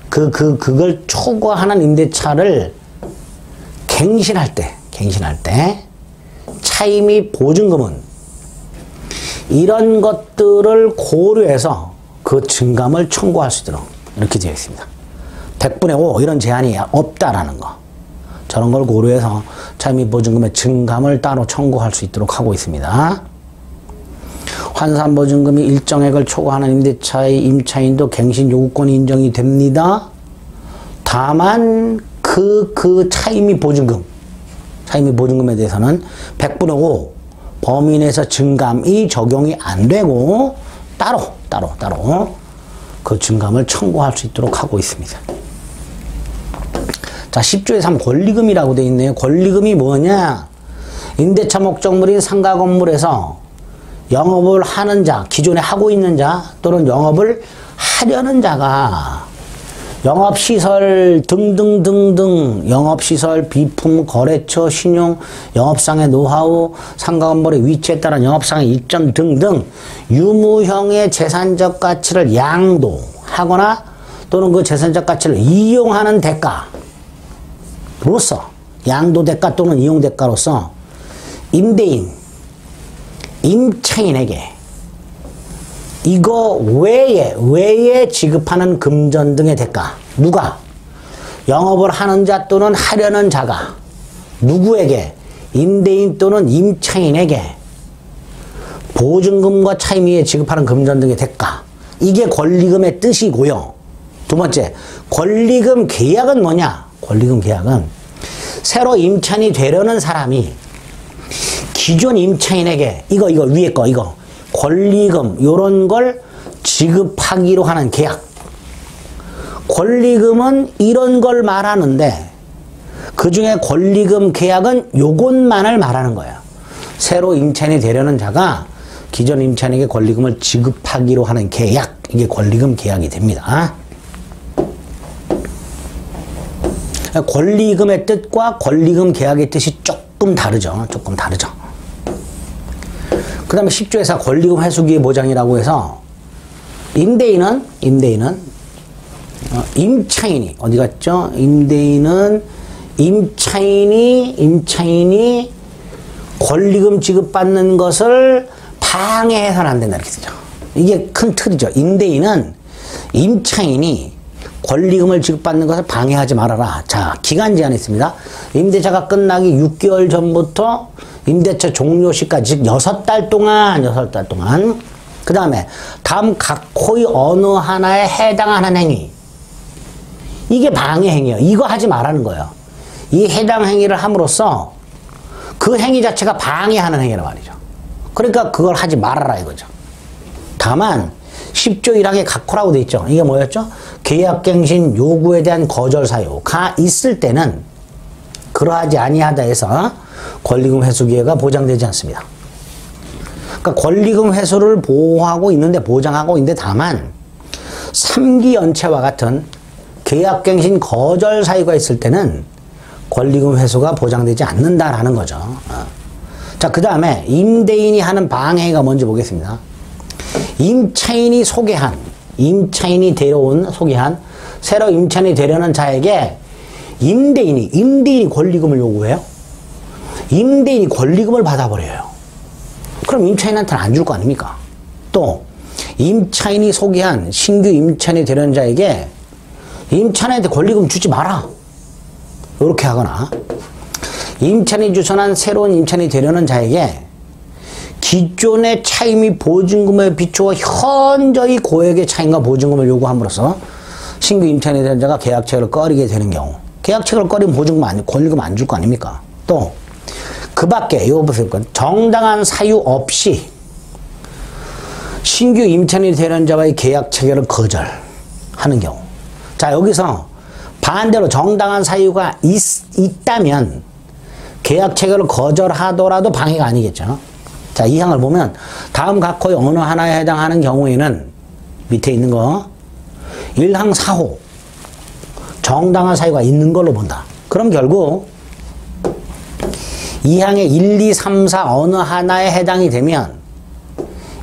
그걸 초과하는 임대차를 갱신할 때 차임이 보증금은 이런 것들을 고려해서 그 증감을 청구할 수 있도록 이렇게 되어 있습니다. 100분의 5 이런 제한이 없다라는 거. 저런 걸 고려해서 차임이 보증금의 증감을 따로 청구할 수 있도록 하고 있습니다. 환산보증금이 일정액을 초과하는 임대차의 임차인도 갱신 요구권이 인정이 됩니다. 다만 그 차임이 보증금에 대해서는 100분의 5 범위 내에서 증감이 적용이 안 되고 따로 그 증감을 청구할 수 있도록 하고 있습니다. 자, 10조의 3 권리금이라고 되어 있네요. 권리금이 뭐냐? 임대차 목적물인 상가 건물에서 영업을 하는 자, 기존에 하고 있는 자 또는 영업을 하려는 자가 영업시설 등등등등, 영업시설, 비품, 거래처, 신용, 영업상의 노하우, 상가 건물의 위치에 따른 영업상의 이점 등등 유무형의 재산적 가치를 양도하거나 또는 그 재산적 가치를 이용하는 대가로서, 양도 대가 또는 이용 대가로서 임대인, 임차인에게 이거 외에 지급하는 금전 등의 대가. 누가? 영업을 하는 자 또는 하려는 자가 누구에게? 임대인 또는 임차인에게 보증금과 차임위에 지급하는 금전 등의 대가. 이게 권리금의 뜻이고요. 두 번째, 권리금 계약은 뭐냐? 권리금 계약은 새로 임차인이 되려는 사람이 기존 임차인에게 이거 위에 거 이거 권리금 요런 걸 지급하기로 하는 계약. 권리금은 이런 걸 말하는데 그 중에 권리금 계약은 요것만을 말하는 거예요. 새로 임차인이 되려는 자가 기존 임차인에게 권리금을 지급하기로 하는 계약. 이게 권리금 계약이 됩니다. 권리금의 뜻과 권리금 계약의 뜻이 조금 다르죠. 그 다음에 10조에서 권리금 회수기의 보장이라고 해서 임대인은 임차인이 어디 갔죠? 임차인이 권리금 지급받는 것을 방해해서는 안 된다 이렇게 되죠. 이게 큰 틀이죠. 임대인은 임차인이 권리금을 지급받는 것을 방해하지 말아라. 자, 기간 제한이 있습니다. 임대차가 끝나기 6개월 전부터 임대차 종료 시까지, 즉 6달 동안. 그 다음에 다음 각호의 어느 하나에 해당하는 행위. 이게 방해 행위예요. 이거 하지 말라는 거예요. 이 해당 행위를 함으로써 그 행위 자체가 방해하는 행위란 말이죠. 그러니까 그걸 하지 말아라 이거죠. 다만 10조 1항에 각호라고 돼 있죠. 이게 뭐였죠? 계약갱신 요구에 대한 거절 사유가 있을 때는 그러하지 아니하다 해서 권리금 회수 기회가 보장되지 않습니다. 그러니까 권리금 회수를 보호하고 있는데, 보장하고 있는데, 다만 3기 연체와 같은 계약갱신 거절 사유가 있을 때는 권리금 회수가 보장되지 않는다라는 거죠. 자, 그 다음에 임대인이 하는 방해가 뭔지 보겠습니다. 임차인이 소개한 새로 임차인이 되려는 자에게 임대인이 권리금을 요구해요. 임대인이 권리금을 받아버려요. 그럼 임차인한테는 안 줄 거 아닙니까? 또 임차인이 소개한 신규 임차인이 되려는 자에게 임차인한테 권리금 주지 마라 이렇게 하거나, 임차인이 주선한 새로운 임차인이 되려는 자에게 기존의 차이 및 보증금에 비추어 현저히 고액의 차임과 보증금을 요구함으로써 신규 임차인에 대한 자가 계약체결을 꺼리게 되는 경우, 계약체결을 꺼리면 권리금 안 줄 거 아닙니까? 또 그 밖에 이거 보세요. 정당한 사유 없이 신규 임차인이 되는 자와의 계약 체결을 거절하는 경우. 자, 여기서 반대로 정당한 사유가 있다면 계약 체결을 거절하더라도 방해가 아니겠죠. 자, 이 항을 보면 다음 각호의 어느 하나에 해당하는 경우에는 밑에 있는 거 1항 4호 정당한 사유가 있는 걸로 본다. 그럼 결국 2항의 1, 2, 3, 4 어느 하나에 해당이 되면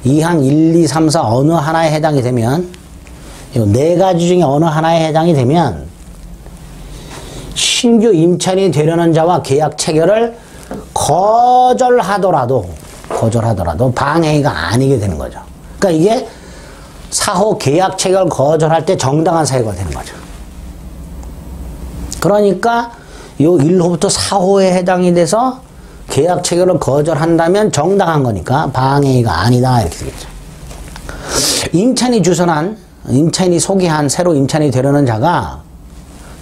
2항 1, 2, 3, 4 어느 하나에 해당이 되면 이 네 가지 중에 어느 하나에 해당이 되면 신규 임차인이 되려는 자와 계약 체결을 거절하더라도 방해가 아니게 되는 거죠. 그러니까 이게 4호 계약 체결 거절할 때 정당한 사유가 되는 거죠. 그러니까 요 1호부터 4호에 해당이 돼서 계약 체결을 거절한다면 정당한 거니까 방해가 아니다 이렇게 되겠죠. 임차인이 소개한 새로 임차인이 되려는 자가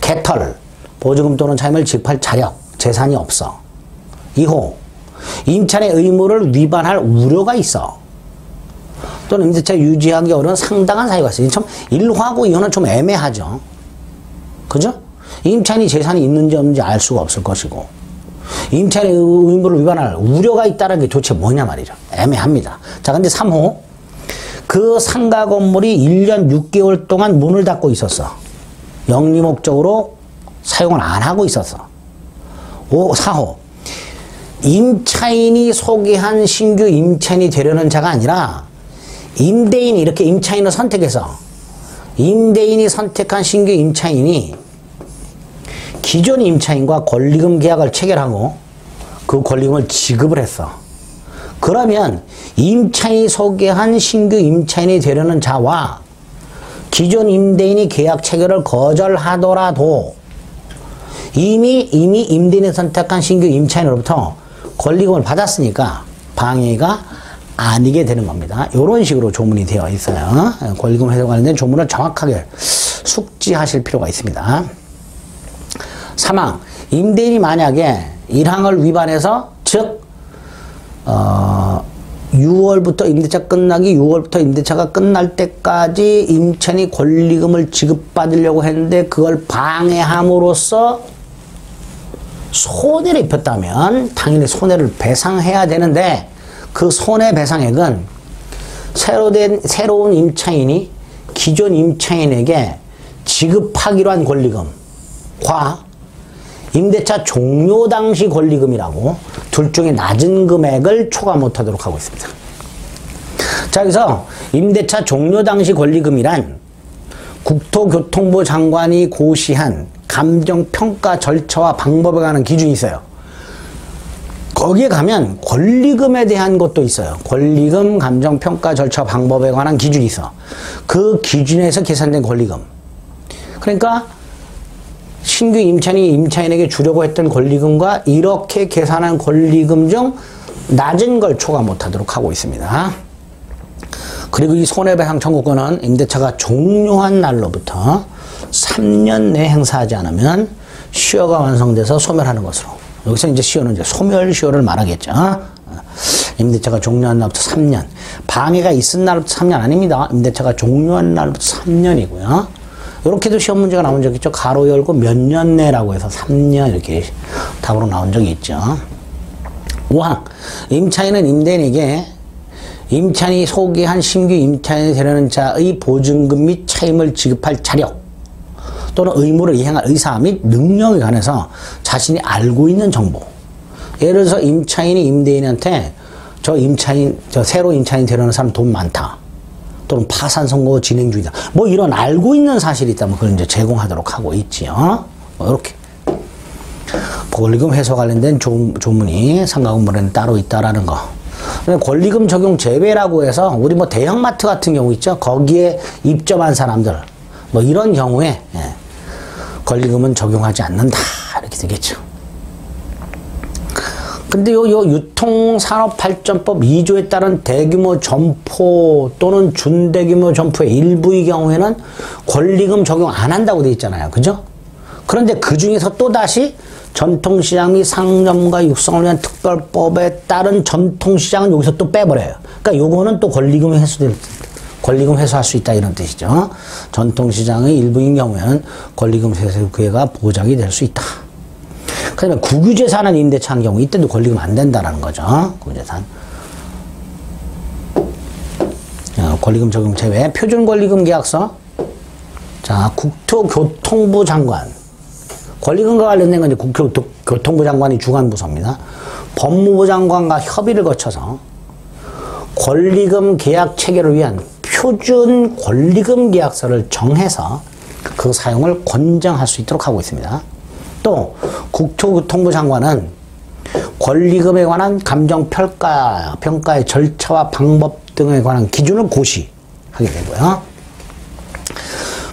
개털, 보증금 또는 차임을 지급할 자력, 재산이 없어. 2호, 임차인의 의무를 위반할 우려가 있어. 또는 임대차 유지하기 어려운 상당한 사유가 있어. 참 1호하고 2호는 좀 애매하죠. 그죠? 임차인이 재산이 있는지 없는지 알 수가 없을 것이고 임차인의 의무를 위반할 우려가 있다는 게 도대체 뭐냐 말이죠. 애매합니다. 자, 근데 3호. 그 상가 건물이 1년 6개월 동안 문을 닫고 있었어. 영리 목적으로 사용을 안 하고 있었어. 4호. 임차인이 소개한 신규 임차인이 되려는 자가 아니라 임대인이 이렇게 임차인을 선택해서 임대인이 선택한 신규 임차인이 기존 임차인과 권리금 계약을 체결하고 그 권리금을 지급을 했어. 그러면 임차인이 소개한 신규 임차인이 되려는 자와 기존 임대인이 계약 체결을 거절하더라도 이미 임대인이 선택한 신규 임차인으로부터 권리금을 받았으니까 방해가 아니게 되는 겁니다. 이런 식으로 조문이 되어 있어요. 권리금 회수 관련된 조문을 정확하게 숙지하실 필요가 있습니다. 3항, 임대인이 만약에 1항을 위반해서 즉 6월부터 임대차 끝나기 6월부터 임대차가 끝날 때까지 임차인이 권리금을 지급받으려고 했는데 그걸 방해함으로써 손해를 입혔다면 당연히 손해를 배상해야 되는데 그 손해배상액은 새로운 임차인이 기존 임차인에게 지급하기로 한 권리금과 임대차 종료 당시 권리금이라고 둘 중에 낮은 금액을 초과 못하도록 하고 있습니다. 자, 여기서 임대차 종료 당시 권리금이란 국토교통부 장관이 고시한 감정평가 절차와 방법에 관한 기준이 있어요. 거기에 가면 권리금에 대한 것도 있어요. 권리금 감정평가 절차 방법에 관한 기준이 있어. 그 기준에서 계산된 권리금. 그러니까 신규 임차인에게 주려고 했던 권리금과 이렇게 계산한 권리금 중 낮은 걸 초과 못하도록 하고 있습니다. 그리고 이 손해배상 청구권은 임대차가 종료한 날로부터 3년 내 행사하지 않으면 시효가 완성돼서 소멸하는 것으로. 여기서 이제 시효는 이제 소멸시효를 말하겠죠. 임대차가 종료한 날부터 3년. 방해가 있은 날부터 3년 아닙니다. 임대차가 종료한 날부터 3년이고요. 이렇게도 시험 문제가 나온 적이 있죠. 가로 열고 몇 년 내라고 해서 3년 이렇게 답으로 나온 적이 있죠. 5항. 임차인은 임대인에게 임차인이 소개한 신규 임차인이 되려는 자의 보증금 및 차임을 지급할 자력 또는 의무를 이행할 의사 및 능력에 관해서 자신이 알고 있는 정보. 예를 들어서 임차인이 임대인한테 저 새로 임차인 되려는 사람 돈 많다. 또는 파산 선고 진행 중이다. 뭐 이런 알고 있는 사실이 있다면 그걸 이제 제공하도록 하고 있지요. 이렇게. 권리금 회수 관련된 조문이 상가건물에는 따로 있다라는 거. 권리금 적용 제외라고 해서 우리 뭐 대형마트 같은 경우 있죠. 거기에 입점한 사람들 뭐 이런 경우에 권리금은 적용하지 않는다 이렇게 되겠죠. 근데 요 유통산업발전법 2조에 따른 대규모 점포 또는 준대규모 점포의 일부의 경우에는 권리금 적용 안 한다고 돼 있잖아요. 그죠? 그런데 그 중에서 또다시 전통시장 및 상점과 육성을 위한 특별법에 따른 전통시장은 여기서 또 빼버려요. 그러니까 요거는 또 권리금 회수할 수 있다 이런 뜻이죠. 전통시장의 일부인 경우에는 권리금 회수 기회가 보장이 될 수 있다. 그 다음에 국유재산은 임대차한 경우 이때도 권리금 안 된다라는 거죠. 국유재산. 권리금 적용 제외. 표준권리금 계약서. 자, 국토교통부 장관. 권리금과 관련된 건 이제 국토교통부 장관이 주관부서입니다. 법무부 장관과 협의를 거쳐서 권리금 계약 체결을 위한 표준 권리금 계약서를 정해서 그 사용을 권장할 수 있도록 하고 있습니다. 또 국토교통부 장관은 권리금에 관한 감정평가의 절차와 방법 등에 관한 기준을 고시하게 되고요.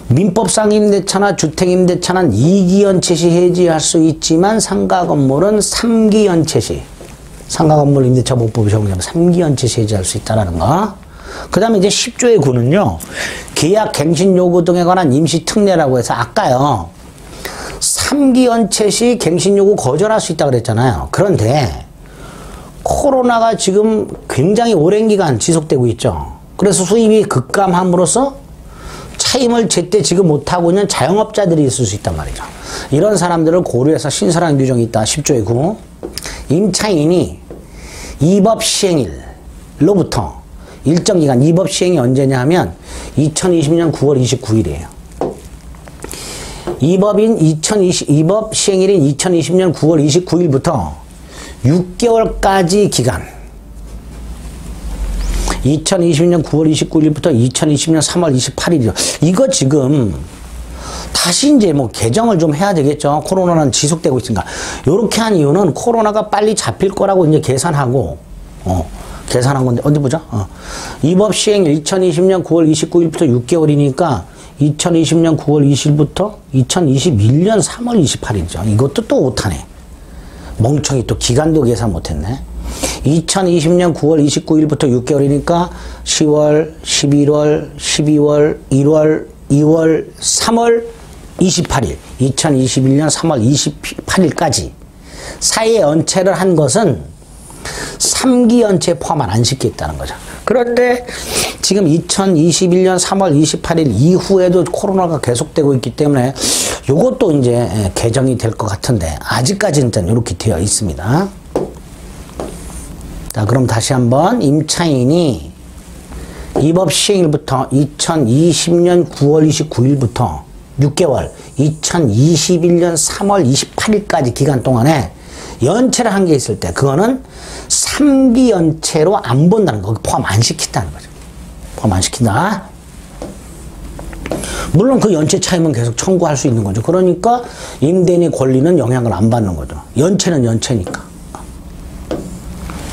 민법상 임대차나 주택임대차는 2기 연체 시 해지할 수 있지만 상가 건물은 3기 연체 시, 상가 건물 임대차 보호법이 적용되면 3기 연체 시 해지할 수 있다는 거. 그 다음에 이제 10조의 9는요, 계약 갱신 요구 등에 관한 임시 특례라고 해서 아까요, 3기 연체 시 갱신 요구 거절할 수 있다고 그랬잖아요. 그런데 코로나가 지금 굉장히 오랜 기간 지속되고 있죠. 그래서 수입이 급감함으로써 차임을 제때 지급 못하고 있는 자영업자들이 있을 수 있단 말이죠. 이런 사람들을 고려해서 신설한 규정이 있다. 10조의 9. 임차인이 이법 시행일로부터 일정 기간, 이법 시행이 언제냐 하면 2020년 9월 29일이에요. 이법 시행일인 2020년 9월 29일부터 6개월까지 기간, 2020년 9월 29일부터 2020년 3월 28일이죠. 이거 지금 다시 이제 뭐 개정을 좀 해야 되겠죠. 코로나는 지속되고 있으니까. 요렇게 한 이유는 코로나가 빨리 잡힐 거라고 이제 계산하고, 계산한 건데, 어디 보자. 이법 시행일 2020년 9월 29일부터 6개월이니까 2020년 9월 20일부터 2021년 3월 28일이죠. 이것도 또 오타네. 멍청이 또 기간도 계산 못했네. 2020년 9월 29일부터 6개월이니까 10월, 11월, 12월, 1월, 2월, 3월 28일, 2021년 3월 28일까지 사이에 연체를 한 것은 3기 연체에 포함 안 시켰다는 거죠. 그런데 지금 2021년 3월 28일 이후에도 코로나가 계속되고 있기 때문에 이것도 이제 개정이 될 것 같은데 아직까지는 이렇게 되어 있습니다. 자, 그럼 다시 한번 임차인이 이법 시행일부터 2020년 9월 29일부터 6개월, 2021년 3월 28일까지 기간 동안에 연체를 한 게 있을 때 그거는 3기 연체로 안 본다는 거, 포함 안 시킨다는 거죠. 포함 안 시킨다. 물론 그 연체 차임은 계속 청구할 수 있는 거죠. 그러니까 임대인의 권리는 영향을 안 받는 거죠. 연체는 연체니까.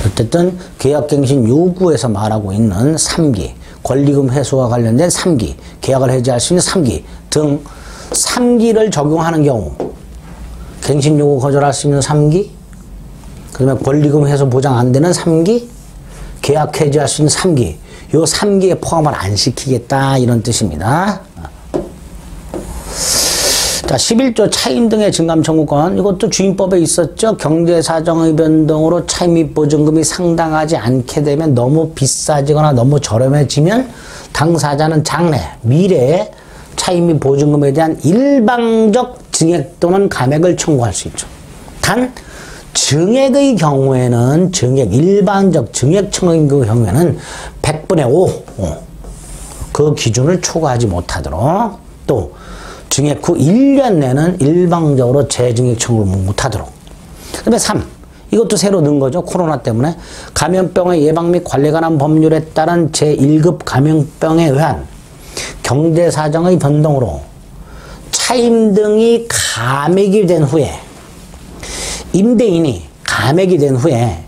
어쨌든 계약갱신 요구에서 말하고 있는 3기, 권리금 회수와 관련된 3기, 계약을 해지할 수 있는 3기 등 3기를 적용하는 경우, 갱신 요구 거절할 수 있는 3기, 그 다음에 권리금 회수 보장 안 되는 3기, 계약 해지할 수 있는 3기, 요 3기에 포함을 안 시키겠다 이런 뜻입니다. 자, 11조 차임 등의 증감 청구권, 이것도 주임법에 있었죠. 경제사정의 변동으로 차임 및 보증금이 상당하지 않게 되면, 너무 비싸지거나 너무 저렴해지면 당사자는 장래, 미래에 차임 및 보증금에 대한 일방적 증액 또는 감액을 청구할 수 있죠. 단 증액의 경우에는, 일반적 증액 청구의 경우에는 100분의 5, 그 기준을 초과하지 못하도록, 또 증액 후 1년 내는 일방적으로 재증액 청구를 못하도록. 그 다음에 3, 이것도 새로 넣은 거죠. 코로나 때문에. 감염병의 예방 및 관리에 관한 법률에 따른 제1급 감염병에 의한 경제사정의 변동으로 차임 등이 감액이 된 후에, 임대인이 감액이 된 후에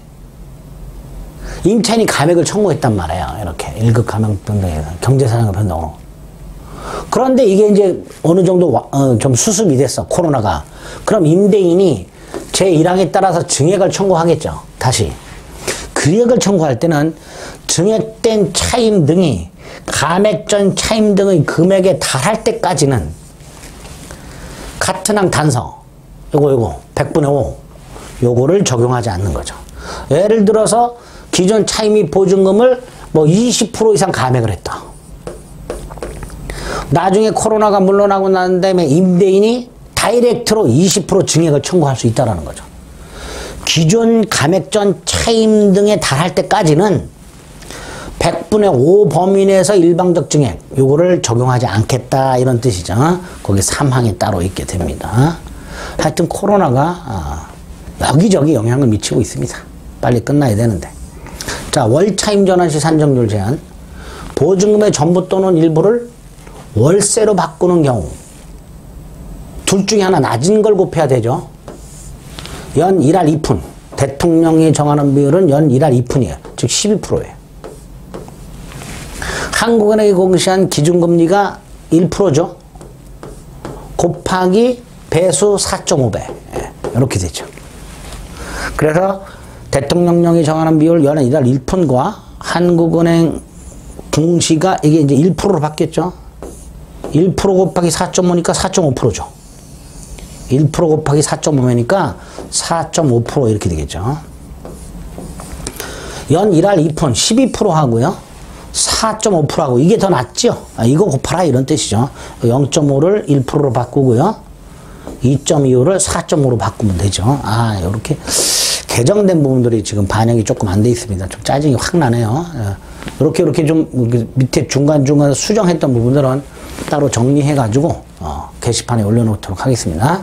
임차인이 감액을 청구했단 말이에요. 이렇게 1급 감염병 등에 의한 경제사정의 변동으로. 그런데 이게 이제 어느 정도 좀 수습이 됐어, 코로나가. 그럼 임대인이 제1항에 따라서 증액을 청구하겠죠. 다시 금액을 청구할 때는 증액된 차임 등이 감액 전 차임 등의 금액에 달할 때까지는 같은 항 단서 요거 100분의 5 요거를 적용하지 않는 거죠. 예를 들어서 기존 차임 및 보증금을 뭐 20% 이상 감액을 했다. 나중에 코로나가 물러나고 난 다음에 임대인이 다이렉트로 20% 증액을 청구할 수 있다는 거죠. 기존 감액 전 차임 등에 달할 때까지는 100분의 5 범위 내에서 일방적 증액 요거를 적용하지 않겠다 이런 뜻이죠. 거기 3항이 따로 있게 됩니다. 하여튼 코로나가 여기저기 영향을 미치고 있습니다. 빨리 끝나야 되는데. 자, 월차임 전환 시 산정률 제한. 보증금의 전부 또는 일부를 월세로 바꾸는 경우 둘 중에 하나 낮은 걸 곱해야 되죠. 연 1할 2푼. 대통령이 정하는 비율은 연 1할 2푼이에요. 즉 12%예요. 한국은행이 공시한 기준금리가 1%죠. 곱하기 배수 4.5배. 이렇게 되죠. 그래서 대통령령이 정하는 비율 연 1할 1푼과 한국은행 공시가 이게 이제 1%로 바뀌었죠. 1% 곱하기 4.5니까 4.5%죠. 1% 곱하기 4.5니까 4.5% 이렇게 되겠죠. 연 1할 2푼 12% 하고요. 4.5% 하고 이게 더 낫죠. 이거 곱하라 이런 뜻이죠. 0.5를 1%로 바꾸고요. 2.25를 4.5로 바꾸면 되죠. 이렇게 개정된 부분들이 지금 반영이 조금 안 돼 있습니다. 좀 짜증이 확 나네요. 이렇게 좀 밑에 중간중간 수정했던 부분들은 따로 정리해가지고 게시판에 올려놓도록 하겠습니다.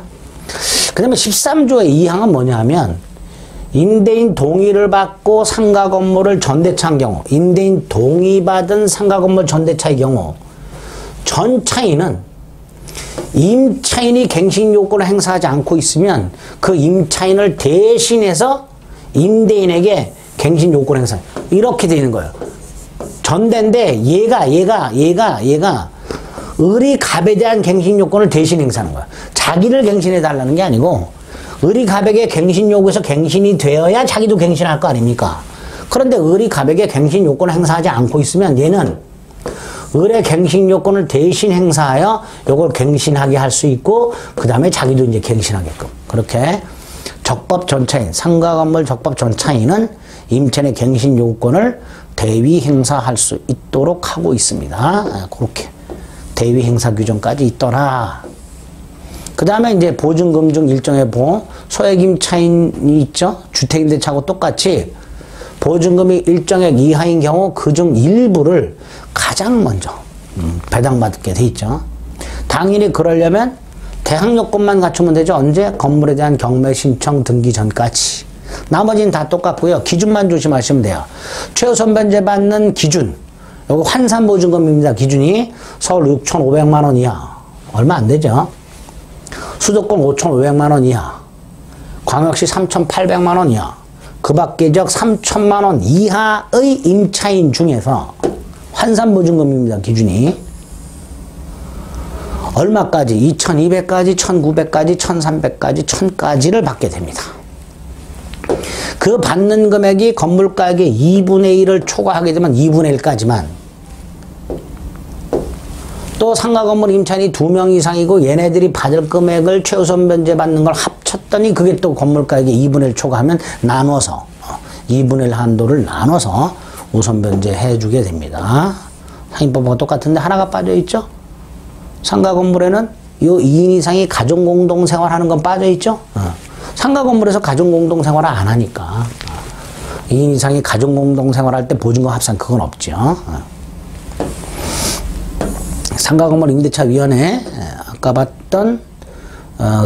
그 다음에 13조의 2항은 뭐냐 하면 임대인 동의를 받고 상가 건물을 전대차한 경우 임대인 동의받은 상가 건물 전대차의 경우 전차인은 임차인이 갱신 요건을 행사하지 않고 있으면 그 임차인을 대신해서 임대인에게 갱신 요건 행사 이렇게 되는 거예요. 전대인데 얘가 의리갑에 대한 갱신 요건을 대신 행사하는 거야. 자기를 갱신해 달라는 게 아니고 의리갑에게 갱신 요구해서 갱신이 되어야 자기도 갱신할 거 아닙니까? 그런데 의리갑에게 갱신 요건을 행사하지 않고 있으면 얘는 의뢰 갱신 요건을 대신 행사하여 요걸 갱신하게 할 수 있고 그 다음에 자기도 이제 갱신하게끔 그렇게 적법 전차인 상가 건물 적법 전차인은 임차인의 갱신 요건을 대위 행사할 수 있도록 하고 있습니다. 그렇게 대위 행사 규정까지 있더라. 그 다음에 이제 보증금 중 일정의 보호, 소액 임차인이 있죠. 주택임대차하고 똑같이 보증금이 일정액 이하인 경우 그중 일부를 가장 먼저 배당받게 돼 있죠. 당연히 그러려면 대항 요건만 갖추면 되죠. 언제? 건물에 대한 경매 신청 등기 전까지. 나머지는 다 똑같고요. 기준만 조심하시면 돼요. 최우선 변제 받는 기준. 여기 환산 보증금입니다. 기준이 서울 6,500만 원 이하. 얼마 안 되죠. 수도권 5,500만 원 이하. 광역시 3,800만 원 이하. 그 밖의 지역 3,000만 원 이하의 임차인 중에서 환산 보증금입니다. 기준이. 얼마까지? 2,200까지, 1,900까지, 1,300까지, 1,000까지를 받게 됩니다. 그 받는 금액이 건물가액의 2분의 1을 초과하게 되면 2분의 1까지만 또 상가 건물 임차인이 2명 이상이고 얘네들이 받을 금액을 최우선 변제 받는 걸 합쳤더니 그게 또 건물가액의 2분의 1 초과하면 나눠서 2분의 1 한도를 나눠서 우선 변제해 주게 됩니다. 상인법과 똑같은데 하나가 빠져 있죠? 상가 건물에는 이 2인 이상이 가족 공동 생활하는 건 빠져 있죠? 상가 건물에서 가족 공동 생활을 안 하니까 2인 이상이 가족 공동 생활할 때 보증금 합산 그건 없죠. 상가 건물 임대차 위원회 아까 봤던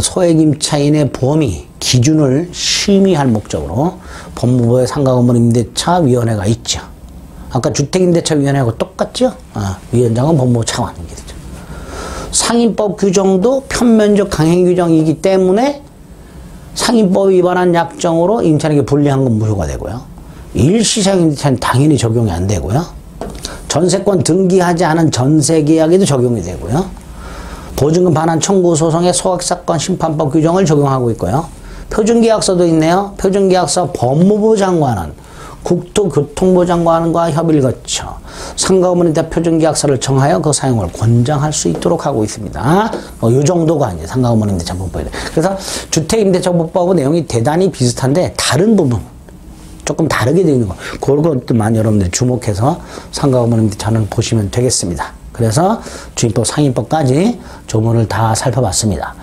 소액 임차인의 범위 기준을 심의할 목적으로 법무부의 상가 건물 임대차 위원회가 있죠. 아까 주택 임대차 위원회하고 똑같죠? 위원장은 법무부 차관 이게 되죠. 상인법 규정도 편면적 강행 규정이기 때문에 상인법 위반한 약정으로 임차인에게 불리한 건 무효가 되고요. 일시상 임대차는 당연히 적용이 안 되고요. 전세권 등기하지 않은 전세계약에도 적용이 되고요. 보증금 반환 청구 소송의 소액사건 심판법 규정을 적용하고 있고요. 표준계약서도 있네요. 표준계약서 법무부 장관은 국토교통부 장관과 협의를 거쳐 상가건물인데 표준계약서를 정하여 그 사용을 권장할 수 있도록 하고 있습니다. 이 정도가 이제 상가건물임대차법법이에요. 그래서 주택임대차법하고 내용이 대단히 비슷한데 다른 부분 조금 다르게 되어 있는 거. 그것들만 여러분들 주목해서 상가건물임대차는 보시면 되겠습니다. 그래서 주임법, 상임법까지 조문을 다 살펴봤습니다.